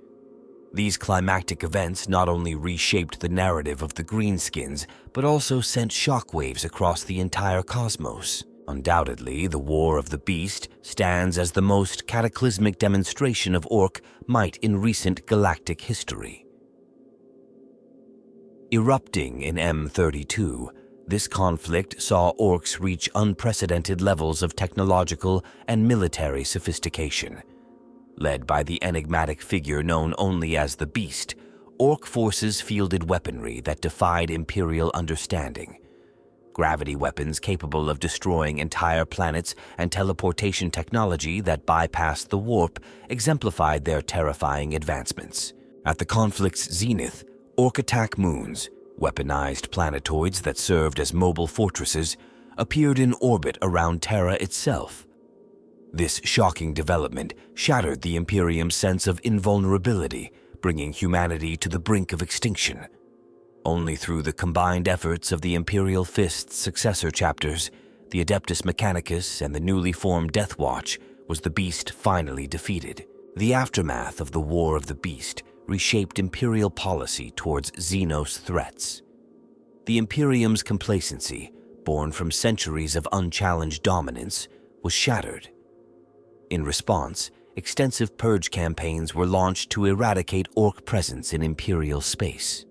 These climactic events not only reshaped the narrative of the Greenskins, but also sent shockwaves across the entire cosmos. Undoubtedly, the War of the Beast stands as the most cataclysmic demonstration of Ork might in recent galactic history. Erupting in M32, this conflict saw Orks reach unprecedented levels of technological and military sophistication. Led by the enigmatic figure known only as the Beast, Ork forces fielded weaponry that defied Imperial understanding. Gravity weapons capable of destroying entire planets and teleportation technology that bypassed the warp exemplified their terrifying advancements. At the conflict's zenith, Ork attack moons, weaponized planetoids that served as mobile fortresses, appeared in orbit around Terra itself. This shocking development shattered the Imperium's sense of invulnerability, bringing humanity to the brink of extinction. Only through the combined efforts of the Imperial Fist's successor chapters, the Adeptus Mechanicus and the newly formed Death Watch, was the Beast finally defeated. The aftermath of the War of the Beast reshaped Imperial policy towards Xenos threats. The Imperium's complacency, born from centuries of unchallenged dominance, was shattered. In response, extensive purge campaigns were launched to eradicate Ork presence in Imperial space.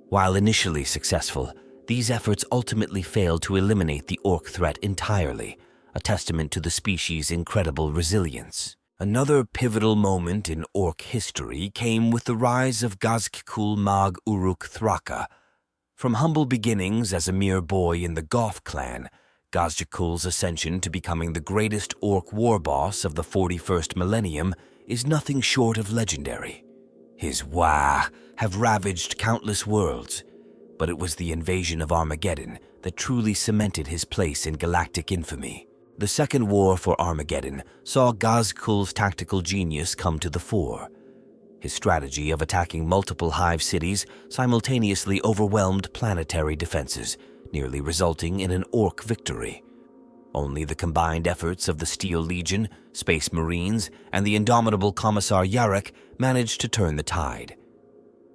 While initially successful, these efforts ultimately failed to eliminate the Ork threat entirely, a testament to the species' incredible resilience. Another pivotal moment in Ork history came with the rise of Gazk'kul Mag Uruk Thraka. From humble beginnings as a mere boy in the Goth clan, Gazk'kul's ascension to becoming the greatest Ork war boss of the 41st millennium is nothing short of legendary. His Waaagh have ravaged countless worlds, but it was the invasion of Armageddon that truly cemented his place in galactic infamy. The Second War for Armageddon saw Gazk'kul's tactical genius come to the fore. His strategy of attacking multiple hive cities simultaneously overwhelmed planetary defenses, nearly resulting in an Ork victory. Only the combined efforts of the Steel Legion, Space Marines, and the indomitable Commissar Yarek managed to turn the tide.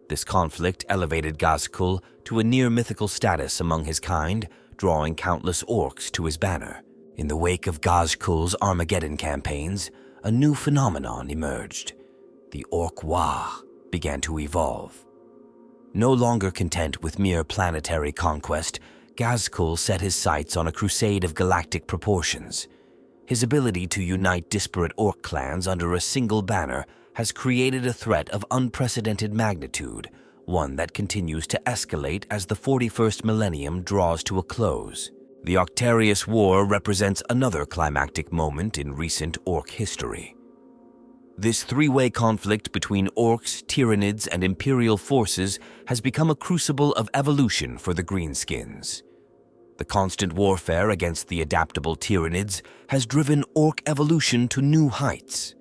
This conflict elevated Gazkul to a near-mythical status among his kind, drawing countless Orks to his banner. In the wake of Gazkul's Armageddon campaigns, a new phenomenon emerged. The Ork Waaagh began to evolve. No longer content with mere planetary conquest, Gazkul set his sights on a crusade of galactic proportions. His ability to unite disparate Ork clans under a single banner has created a threat of unprecedented magnitude, one that continues to escalate as the 41st millennium draws to a close. The Octarius War represents another climactic moment in recent Ork history. This three-way conflict between Orks, Tyranids, and Imperial forces has become a crucible of evolution for the Greenskins. The constant warfare against the adaptable Tyranids has driven Ork evolution to new heights.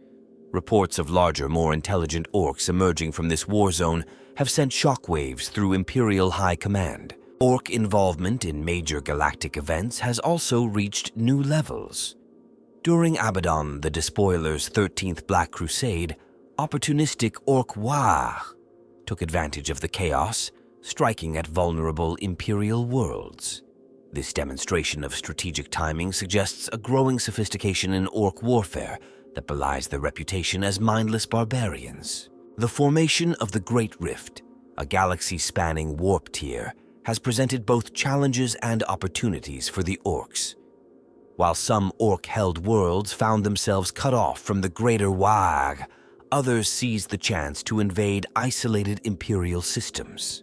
Reports of larger, more intelligent Orks emerging from this war zone have sent shockwaves through Imperial High Command. Ork involvement in major galactic events has also reached new levels. During Abaddon the Despoiler's 13th Black Crusade, opportunistic Ork Waaagh took advantage of the chaos, striking at vulnerable Imperial worlds. This demonstration of strategic timing suggests a growing sophistication in Ork warfare that belies their reputation as mindless barbarians. The formation of the Great Rift, a galaxy-spanning warp tier, has presented both challenges and opportunities for the Orks. While some Ork-held worlds found themselves cut off from the greater Waaagh, others seized the chance to invade isolated Imperial systems.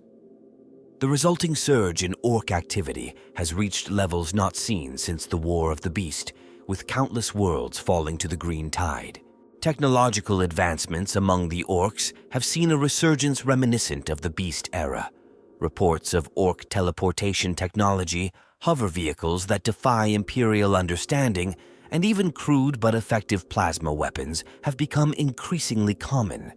The resulting surge in Ork activity has reached levels not seen since the War of the Beast, with countless worlds falling to the green tide. Technological advancements among the Orks have seen a resurgence reminiscent of the Beast era. Reports of Ork teleportation technology, hover vehicles that defy Imperial understanding, and even crude but effective plasma weapons have become increasingly common.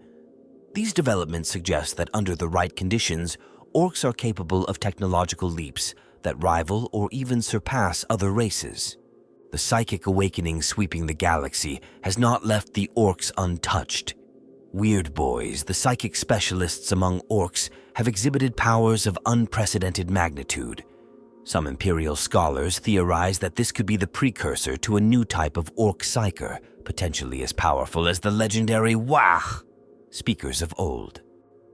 These developments suggest that under the right conditions, Orks are capable of technological leaps that rival or even surpass other races. The psychic awakening sweeping the galaxy has not left the Orks untouched. Weird Boys, the psychic specialists among Orks, have exhibited powers of unprecedented magnitude. Some Imperial scholars theorize that this could be the precursor to a new type of Ork psyker, potentially as powerful as the legendary Waaagh speakers of old.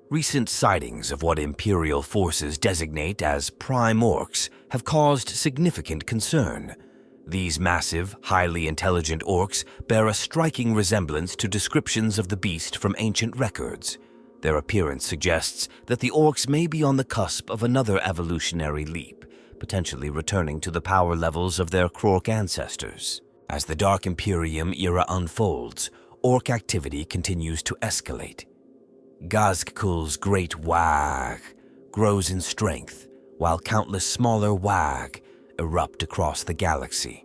Recent sightings of what Imperial forces designate as prime Orks have caused significant concern. These massive, highly intelligent Orks bear a striking resemblance to descriptions of the beast from ancient records. Their appearance suggests that the Orks may be on the cusp of another evolutionary leap, potentially returning to the power levels of their Krork ancestors. As the Dark Imperium era unfolds, Ork activity continues to escalate. Gazkul's Great Waaagh grows in strength, while countless smaller Waaagh erupt across the galaxy.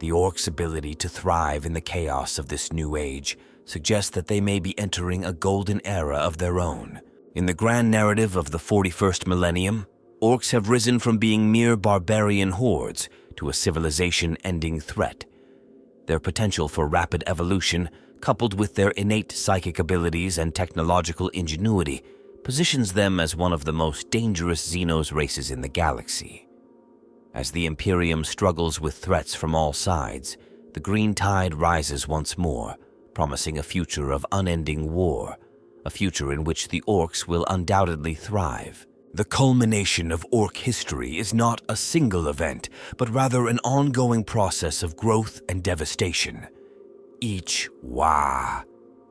The Orks' ability to thrive in the chaos of this new age suggests that they may be entering a golden era of their own. In the grand narrative of the 41st millennium, Orks have risen from being mere barbarian hordes to a civilization-ending threat. Their potential for rapid evolution, coupled with their innate psychic abilities and technological ingenuity, positions them as one of the most dangerous Xenos races in the galaxy. As the Imperium struggles with threats from all sides, the green tide rises once more, promising a future of unending war, a future in which the Orks will undoubtedly thrive. The culmination of Ork history is not a single event, but rather an ongoing process of growth and devastation. Each Waaagh,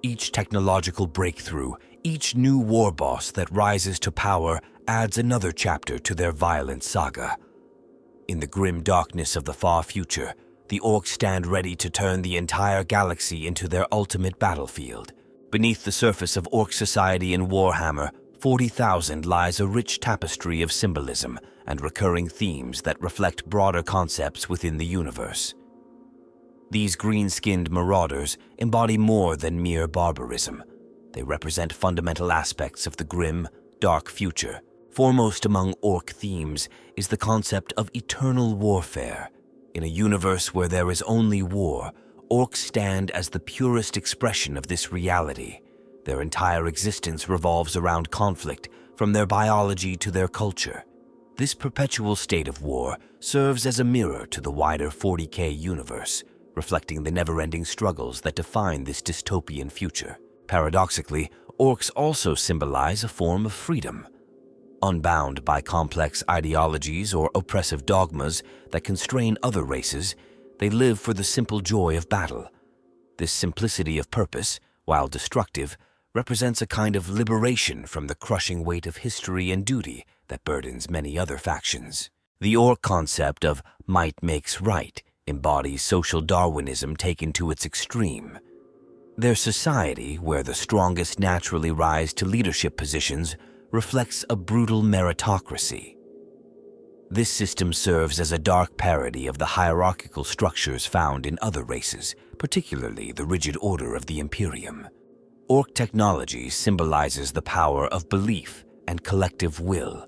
each technological breakthrough, each new war boss that rises to power adds another chapter to their violent saga. In the grim darkness of the far future, the Orks stand ready to turn the entire galaxy into their ultimate battlefield. Beneath the surface of Ork society in Warhammer 40,000 lies a rich tapestry of symbolism and recurring themes that reflect broader concepts within the universe. These green-skinned marauders embody more than mere barbarism. They represent fundamental aspects of the grim, dark future. Foremost among Ork themes is the concept of eternal warfare. In a universe where there is only war, orcs stand as the purest expression of this reality. Their entire existence revolves around conflict, from their biology to their culture. This perpetual state of war serves as a mirror to the wider 40k universe, reflecting the never-ending struggles that define this dystopian future. Paradoxically, orcs also symbolize a form of freedom. Unbound by complex ideologies or oppressive dogmas that constrain other races, they live for the simple joy of battle. This simplicity of purpose, while destructive, represents a kind of liberation from the crushing weight of history and duty that burdens many other factions. The orc concept of might makes right embodies social Darwinism taken to its extreme. Their society, where the strongest naturally rise to leadership positions, reflects a brutal meritocracy. This system serves as a dark parody of the hierarchical structures found in other races, particularly the rigid order of the Imperium. Orc technology symbolizes the power of belief and collective will.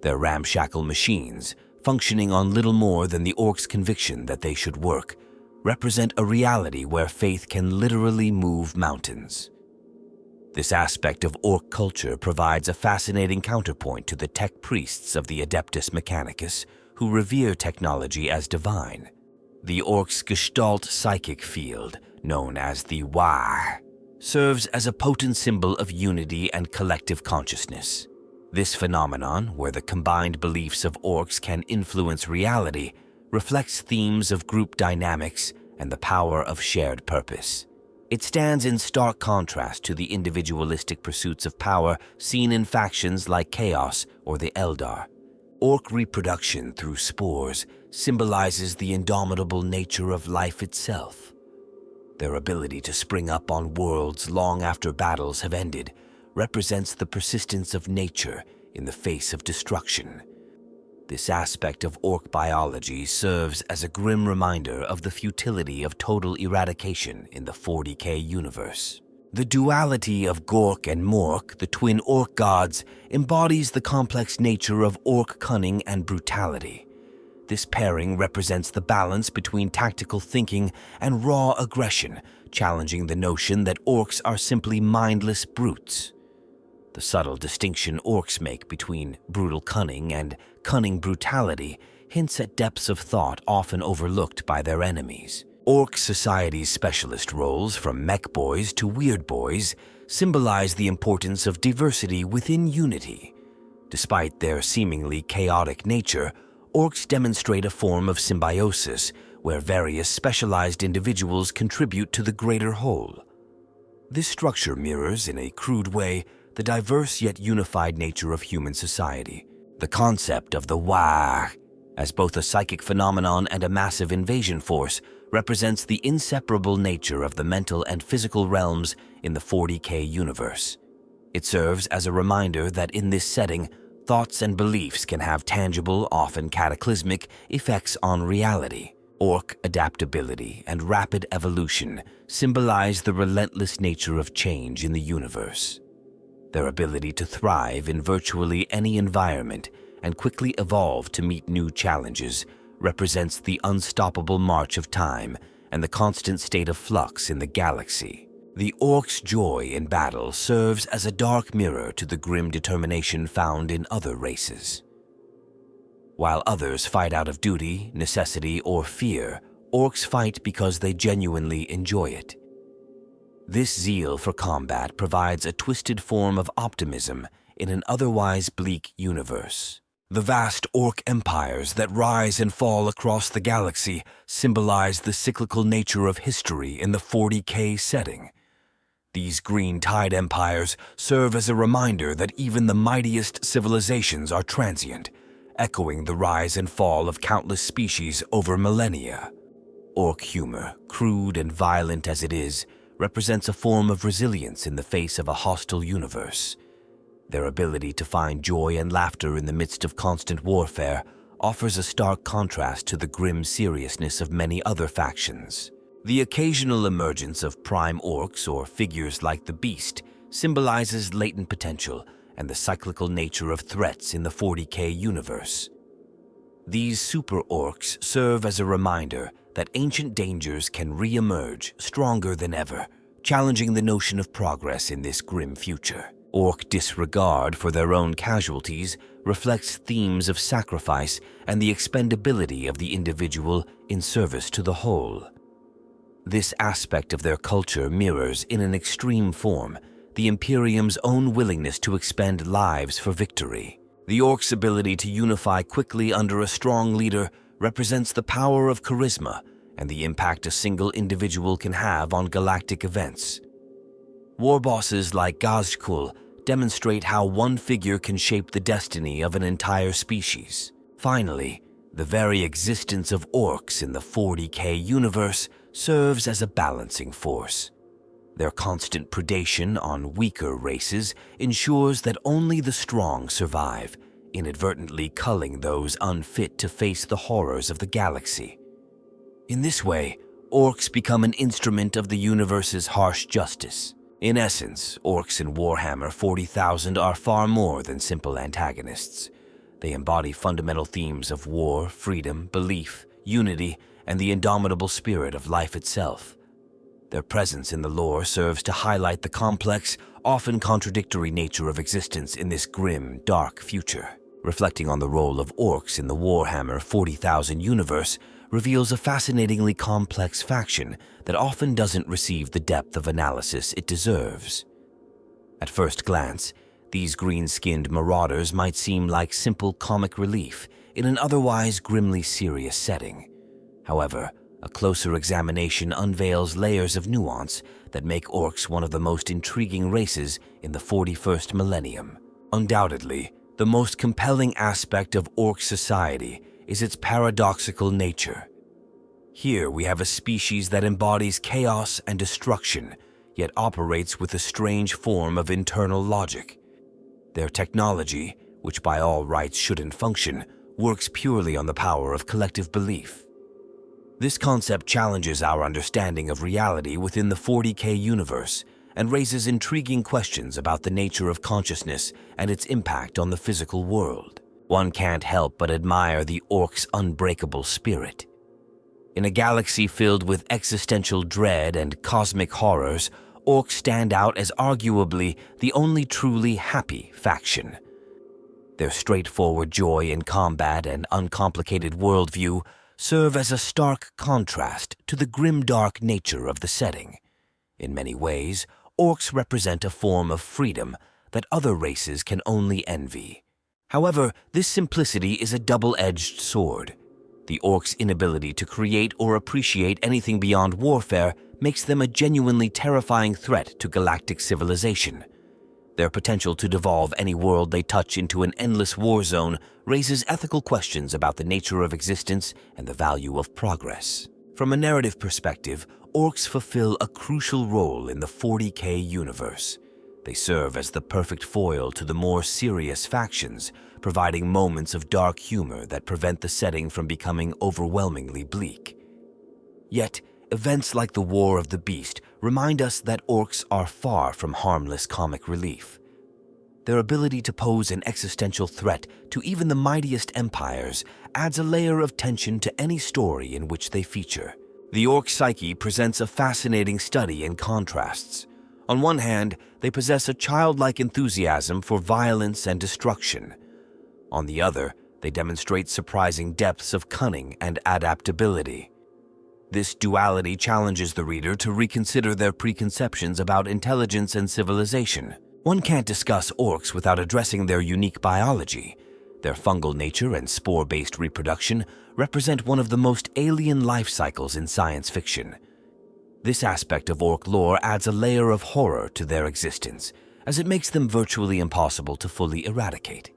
Their ramshackle machines, functioning on little more than the orcs' conviction that they should work, represent a reality where faith can literally move mountains. This aspect of orc culture provides a fascinating counterpoint to the tech priests of the Adeptus Mechanicus, who revere technology as divine. The orcs' gestalt psychic field, known as the Wa, serves as a potent symbol of unity and collective consciousness. This phenomenon, where the combined beliefs of orcs can influence reality, reflects themes of group dynamics and the power of shared purpose. It stands in stark contrast to the individualistic pursuits of power seen in factions like Chaos or the Eldar. Orc reproduction through spores symbolizes the indomitable nature of life itself. Their ability to spring up on worlds long after battles have ended represents the persistence of nature in the face of destruction. This aspect of orc biology serves as a grim reminder of the futility of total eradication in the 40k universe. The duality of Gork and Mork, the twin orc gods, embodies the complex nature of orc cunning and brutality. This pairing represents the balance between tactical thinking and raw aggression, challenging the notion that orcs are simply mindless brutes. The subtle distinction orcs make between brutal cunning and cunning brutality hints at depths of thought often overlooked by their enemies. Orc society's specialist roles, from mech boys to weird boys, symbolize the importance of diversity within unity. Despite their seemingly chaotic nature, orcs demonstrate a form of symbiosis where various specialized individuals contribute to the greater whole. This structure mirrors, in a crude way, the diverse yet unified nature of human society. The concept of the Wa, as both a psychic phenomenon and a massive invasion force, represents the inseparable nature of the mental and physical realms in the 40k universe. It serves as a reminder that in this setting, thoughts and beliefs can have tangible, often cataclysmic, effects on reality. Orc adaptability and rapid evolution symbolize the relentless nature of change in the universe. Their ability to thrive in virtually any environment and quickly evolve to meet new challenges represents the unstoppable march of time and the constant state of flux in the galaxy. The orc's joy in battle serves as a dark mirror to the grim determination found in other races. While others fight out of duty, necessity, or fear, orcs fight because they genuinely enjoy it. This zeal for combat provides a twisted form of optimism in an otherwise bleak universe. The vast orc empires that rise and fall across the galaxy symbolize the cyclical nature of history in the 40k setting. These green tide empires serve as a reminder that even the mightiest civilizations are transient, echoing the rise and fall of countless species over millennia. Orc humor, crude and violent as it is, represents a form of resilience in the face of a hostile universe. Their ability to find joy and laughter in the midst of constant warfare offers a stark contrast to the grim seriousness of many other factions. The occasional emergence of prime orcs or figures like the Beast symbolizes latent potential and the cyclical nature of threats in the 40k universe. These super-orcs serve as a reminder that ancient dangers can re-emerge stronger than ever, challenging the notion of progress in this grim future. Orc disregard for their own casualties reflects themes of sacrifice and the expendability of the individual in service to the whole. This aspect of their culture mirrors, in an extreme form, the Imperium's own willingness to expend lives for victory. The Orcs' ability to unify quickly under a strong leader represents the power of charisma and the impact a single individual can have on galactic events. War bosses like Gazkul demonstrate how one figure can shape the destiny of an entire species. Finally, the very existence of Orcs in the 40k universe serves as a balancing force. Their constant predation on weaker races ensures that only the strong survive, inadvertently culling those unfit to face the horrors of the galaxy. In this way, Orcs become an instrument of the universe's harsh justice. In essence, Orcs in Warhammer 40,000 are far more than simple antagonists. They embody fundamental themes of war, freedom, belief, unity, and the indomitable spirit of life itself. Their presence in the lore serves to highlight the complex, often contradictory nature of existence in this grim, dark future. Reflecting on the role of Orcs in the Warhammer 40,000 universe reveals a fascinatingly complex faction that often doesn't receive the depth of analysis it deserves. At first glance, these green-skinned marauders might seem like simple comic relief in an otherwise grimly serious setting. However, a closer examination unveils layers of nuance that make Orcs one of the most intriguing races in the 41st millennium. Undoubtedly, the most compelling aspect of Orc society is its paradoxical nature. Here we have a species that embodies chaos and destruction, yet operates with a strange form of internal logic. Their technology, which by all rights shouldn't function, works purely on the power of collective belief. This concept challenges our understanding of reality within the 40k universe and raises intriguing questions about the nature of consciousness and its impact on the physical world. One can't help but admire the Orcs' unbreakable spirit. In a galaxy filled with existential dread and cosmic horrors, Orcs stand out as arguably the only truly happy faction. Their straightforward joy in combat and uncomplicated worldview serve as a stark contrast to the grimdark nature of the setting. In many ways, Orcs represent a form of freedom that other races can only envy. However, this simplicity is a double-edged sword. The Orcs' inability to create or appreciate anything beyond warfare makes them a genuinely terrifying threat to galactic civilization. Their potential to devolve any world they touch into an endless war zone raises ethical questions about the nature of existence and the value of progress. From a narrative perspective, Orcs fulfill a crucial role in the 40k universe. They serve as the perfect foil to the more serious factions, providing moments of dark humor that prevent the setting from becoming overwhelmingly bleak. Yet, events like the War of the Beast remind us that Orcs are far from harmless comic relief. Their ability to pose an existential threat to even the mightiest empires adds a layer of tension to any story in which they feature. The Orc psyche presents a fascinating study in contrasts. On one hand, they possess a childlike enthusiasm for violence and destruction. On the other, they demonstrate surprising depths of cunning and adaptability. This duality challenges the reader to reconsider their preconceptions about intelligence and civilization. One can't discuss Orcs without addressing their unique biology. Their fungal nature and spore-based reproduction represent one of the most alien life cycles in science fiction. This aspect of Orc lore adds a layer of horror to their existence, as it makes them virtually impossible to fully eradicate.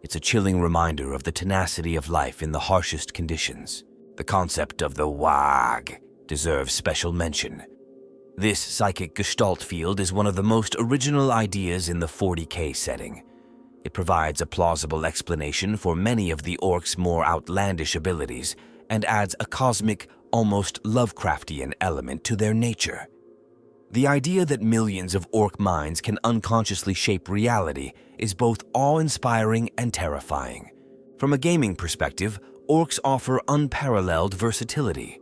It's a chilling reminder of the tenacity of life in the harshest conditions. The concept of the Wag deserves special mention. This psychic gestalt field is one of the most original ideas in the 40k setting. It provides a plausible explanation for many of the Orcs' more outlandish abilities and adds a cosmic, almost Lovecraftian element to their nature. The idea that millions of Orc minds can unconsciously shape reality is both awe-inspiring and terrifying. From a gaming perspective, Orks offer unparalleled versatility.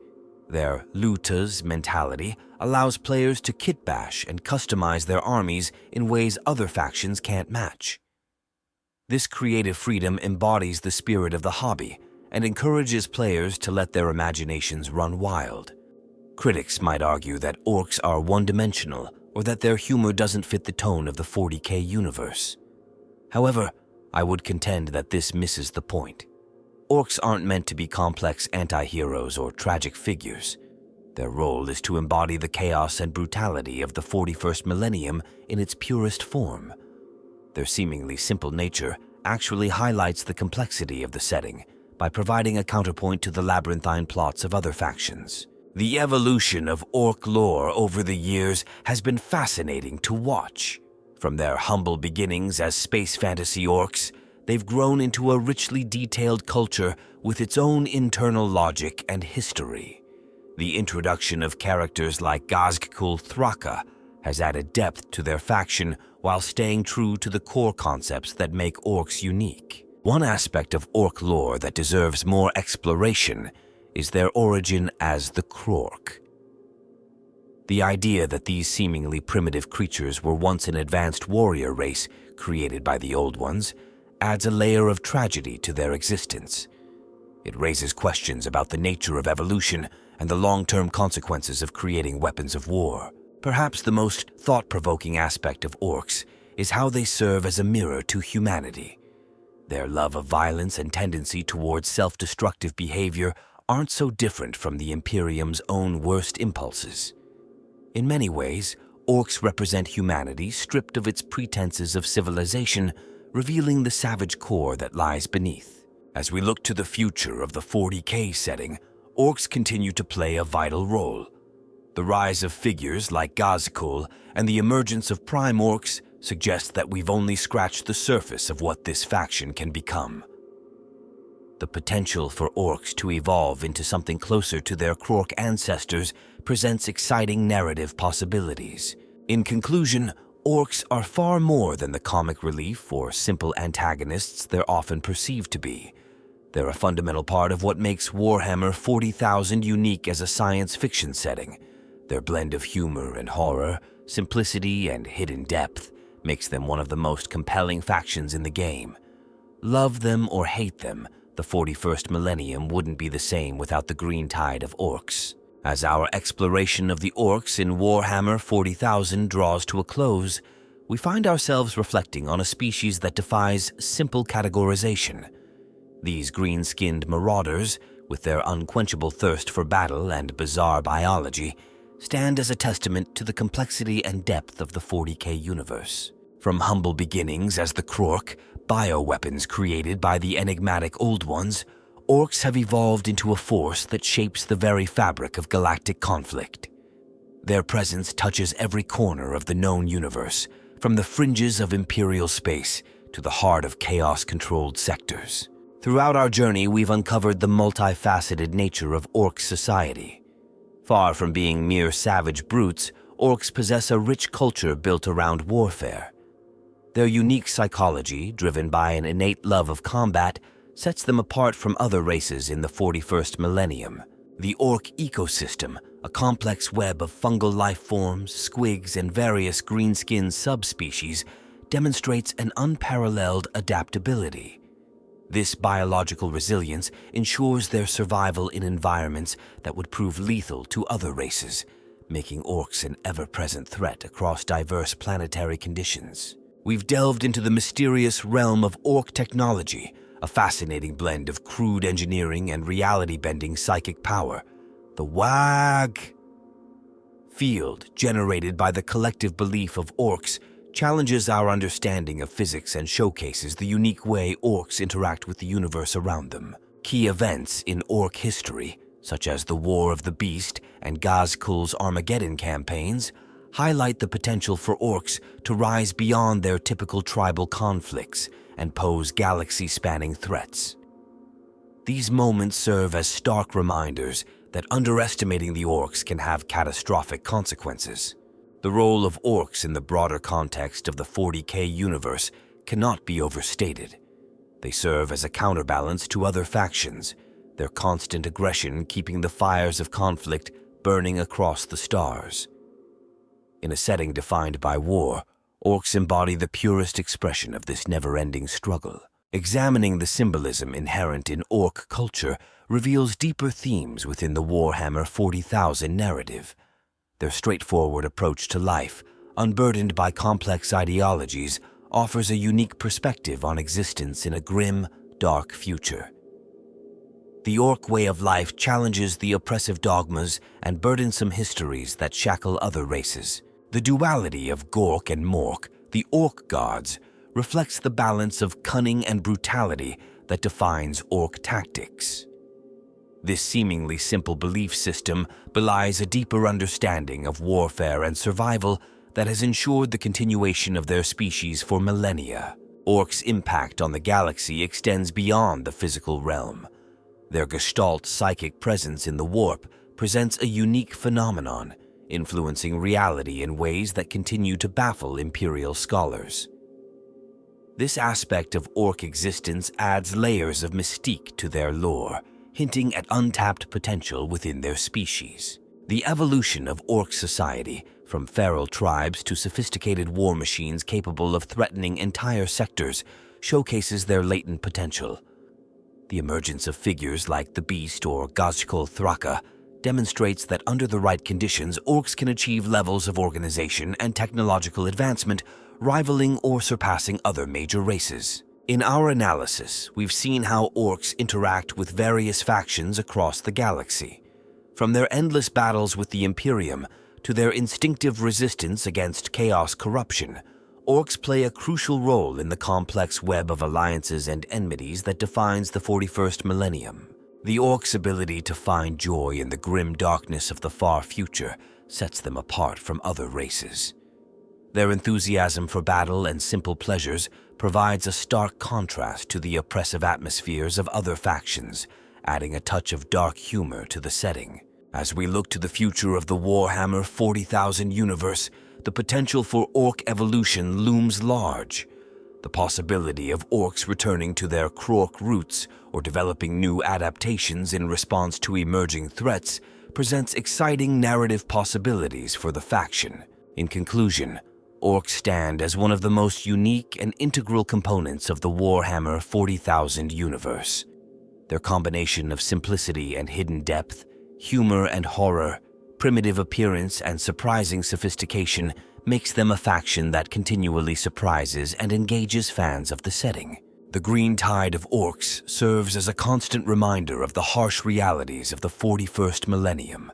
Their Luta's mentality allows players to kit bash and customize their armies in ways other factions can't match. This creative freedom embodies the spirit of the hobby and encourages players to let their imaginations run wild. Critics might argue that Orks are one-dimensional or that their humor doesn't fit the tone of the 40k universe. However, I would contend that this misses the point. Orks aren't meant to be complex anti-heroes or tragic figures. Their role is to embody the chaos and brutality of the 41st millennium in its purest form. Their seemingly simple nature actually highlights the complexity of the setting by providing a counterpoint to the labyrinthine plots of other factions. The evolution of Ork lore over the years has been fascinating to watch. From their humble beginnings as space fantasy orcs, they've grown into a richly detailed culture with its own internal logic and history. The introduction of characters like Ghazghkull Thraka has added depth to their faction while staying true to the core concepts that make orcs unique. One aspect of orc lore that deserves more exploration is their origin as the Krork. The idea that these seemingly primitive creatures were once an advanced warrior race created by the Old Ones adds a layer of tragedy to their existence. It raises questions about the nature of evolution and the long-term consequences of creating weapons of war. Perhaps the most thought-provoking aspect of orcs is how they serve as a mirror to humanity. Their love of violence and tendency towards self-destructive behavior aren't so different from the Imperium's own worst impulses. In many ways, orcs represent humanity stripped of its pretenses of civilization, revealing the savage core that lies beneath. As we look to the future of the 40k setting, orcs continue to play a vital role. The rise of figures like Ghazghkull and the emergence of prime orcs suggest that we've only scratched the surface of what this faction can become. The potential for orcs to evolve into something closer to their Krork ancestors presents exciting narrative possibilities. In conclusion, orcs are far more than the comic relief or simple antagonists they're often perceived to be. They're a fundamental part of what makes Warhammer 40,000 unique as a science fiction setting. Their blend of humor and horror, simplicity and hidden depth, makes them one of the most compelling factions in the game. Love them or hate them, the 41st millennium wouldn't be the same without the green tide of orcs. As our exploration of the orcs in Warhammer 40,000 draws to a close, we find ourselves reflecting on a species that defies simple categorization. These green-skinned marauders, with their unquenchable thirst for battle and bizarre biology, stand as a testament to the complexity and depth of the 40k universe. From humble beginnings as the Krork, bioweapons created by the enigmatic Old Ones, orcs have evolved into a force that shapes the very fabric of galactic conflict. Their presence touches every corner of the known universe, from the fringes of imperial space to the heart of chaos-controlled sectors. Throughout our journey, we've uncovered the multifaceted nature of orc society. Far from being mere savage brutes, orcs possess a rich culture built around warfare. Their unique psychology, driven by an innate love of combat, sets them apart from other races in the 41st millennium. The orc ecosystem, a complex web of fungal life forms, squigs, and various green-skinned subspecies, demonstrates an unparalleled adaptability. This biological resilience ensures their survival in environments that would prove lethal to other races, making orcs an ever-present threat across diverse planetary conditions. We've delved into the mysterious realm of orc technology, a fascinating blend of crude engineering and reality-bending psychic power. The WAG field, generated by the collective belief of orcs, challenges our understanding of physics and showcases the unique way orcs interact with the universe around them. Key events in orc history, such as the War of the Beast and Ghazghkull's Armageddon campaigns, highlight the potential for orcs to rise beyond their typical tribal conflicts and pose galaxy-spanning threats. These moments serve as stark reminders that underestimating the orcs can have catastrophic consequences. The role of orcs in the broader context of the 40k universe cannot be overstated. They serve as a counterbalance to other factions, their constant aggression keeping the fires of conflict burning across the stars. In a setting defined by war, orcs embody the purest expression of this never-ending struggle. Examining the symbolism inherent in orc culture reveals deeper themes within the Warhammer 40,000 narrative. Their straightforward approach to life, unburdened by complex ideologies, offers a unique perspective on existence in a grim, dark future. The orc way of life challenges the oppressive dogmas and burdensome histories that shackle other races. The duality of Gork and Mork, the orc gods, reflects the balance of cunning and brutality that defines orc tactics. This seemingly simple belief system belies a deeper understanding of warfare and survival that has ensured the continuation of their species for millennia. Orcs' impact on the galaxy extends beyond the physical realm. Their gestalt psychic presence in the warp presents a unique phenomenon, influencing reality in ways that continue to baffle Imperial scholars. This aspect of orc existence adds layers of mystique to their lore, hinting at untapped potential within their species. The evolution of orc society, from feral tribes to sophisticated war machines capable of threatening entire sectors, showcases their latent potential. The emergence of figures like the Beast or Gazkul Thraka demonstrates that under the right conditions, orcs can achieve levels of organization and technological advancement rivaling or surpassing other major races. In our analysis, we've seen how orcs interact with various factions across the galaxy. From their endless battles with the Imperium to their instinctive resistance against chaos corruption, orcs play a crucial role in the complex web of alliances and enmities that defines the 41st millennium. The orcs' ability to find joy in the grim darkness of the far future sets them apart from other races. Their enthusiasm for battle and simple pleasures provides a stark contrast to the oppressive atmospheres of other factions, adding a touch of dark humor to the setting. As we look to the future of the Warhammer 40,000 universe, the potential for orc evolution looms large. The possibility of orcs returning to their Krork roots or developing new adaptations in response to emerging threats presents exciting narrative possibilities for the faction. In conclusion, orcs stand as one of the most unique and integral components of the Warhammer 40,000 universe. Their combination of simplicity and hidden depth, humor and horror, primitive appearance and surprising sophistication makes them a faction that continually surprises and engages fans of the setting. The green tide of orcs serves as a constant reminder of the harsh realities of the 41st millennium.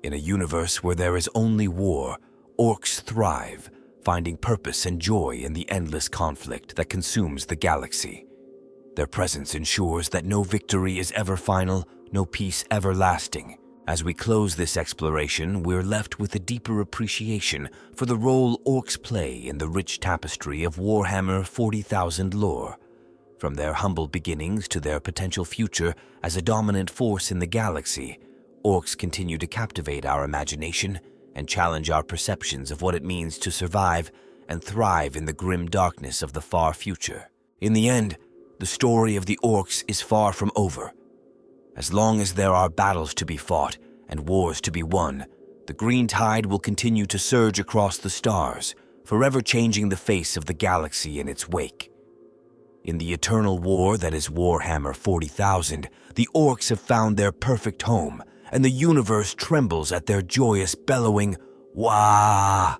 In a universe where there is only war, orcs thrive, finding purpose and joy in the endless conflict that consumes the galaxy. Their presence ensures that no victory is ever final, no peace ever lasting. As we close this exploration, we're left with a deeper appreciation for the role orcs play in the rich tapestry of Warhammer 40,000 lore. From their humble beginnings to their potential future as a dominant force in the galaxy, orcs continue to captivate our imagination and challenge our perceptions of what it means to survive and thrive in the grim darkness of the far future. In the end, the story of the orcs is far from over. As long as there are battles to be fought and wars to be won, the green tide will continue to surge across the stars, forever changing the face of the galaxy in its wake. In the eternal war that is Warhammer 40,000, the orcs have found their perfect home, and the universe trembles at their joyous bellowing, "Wah!"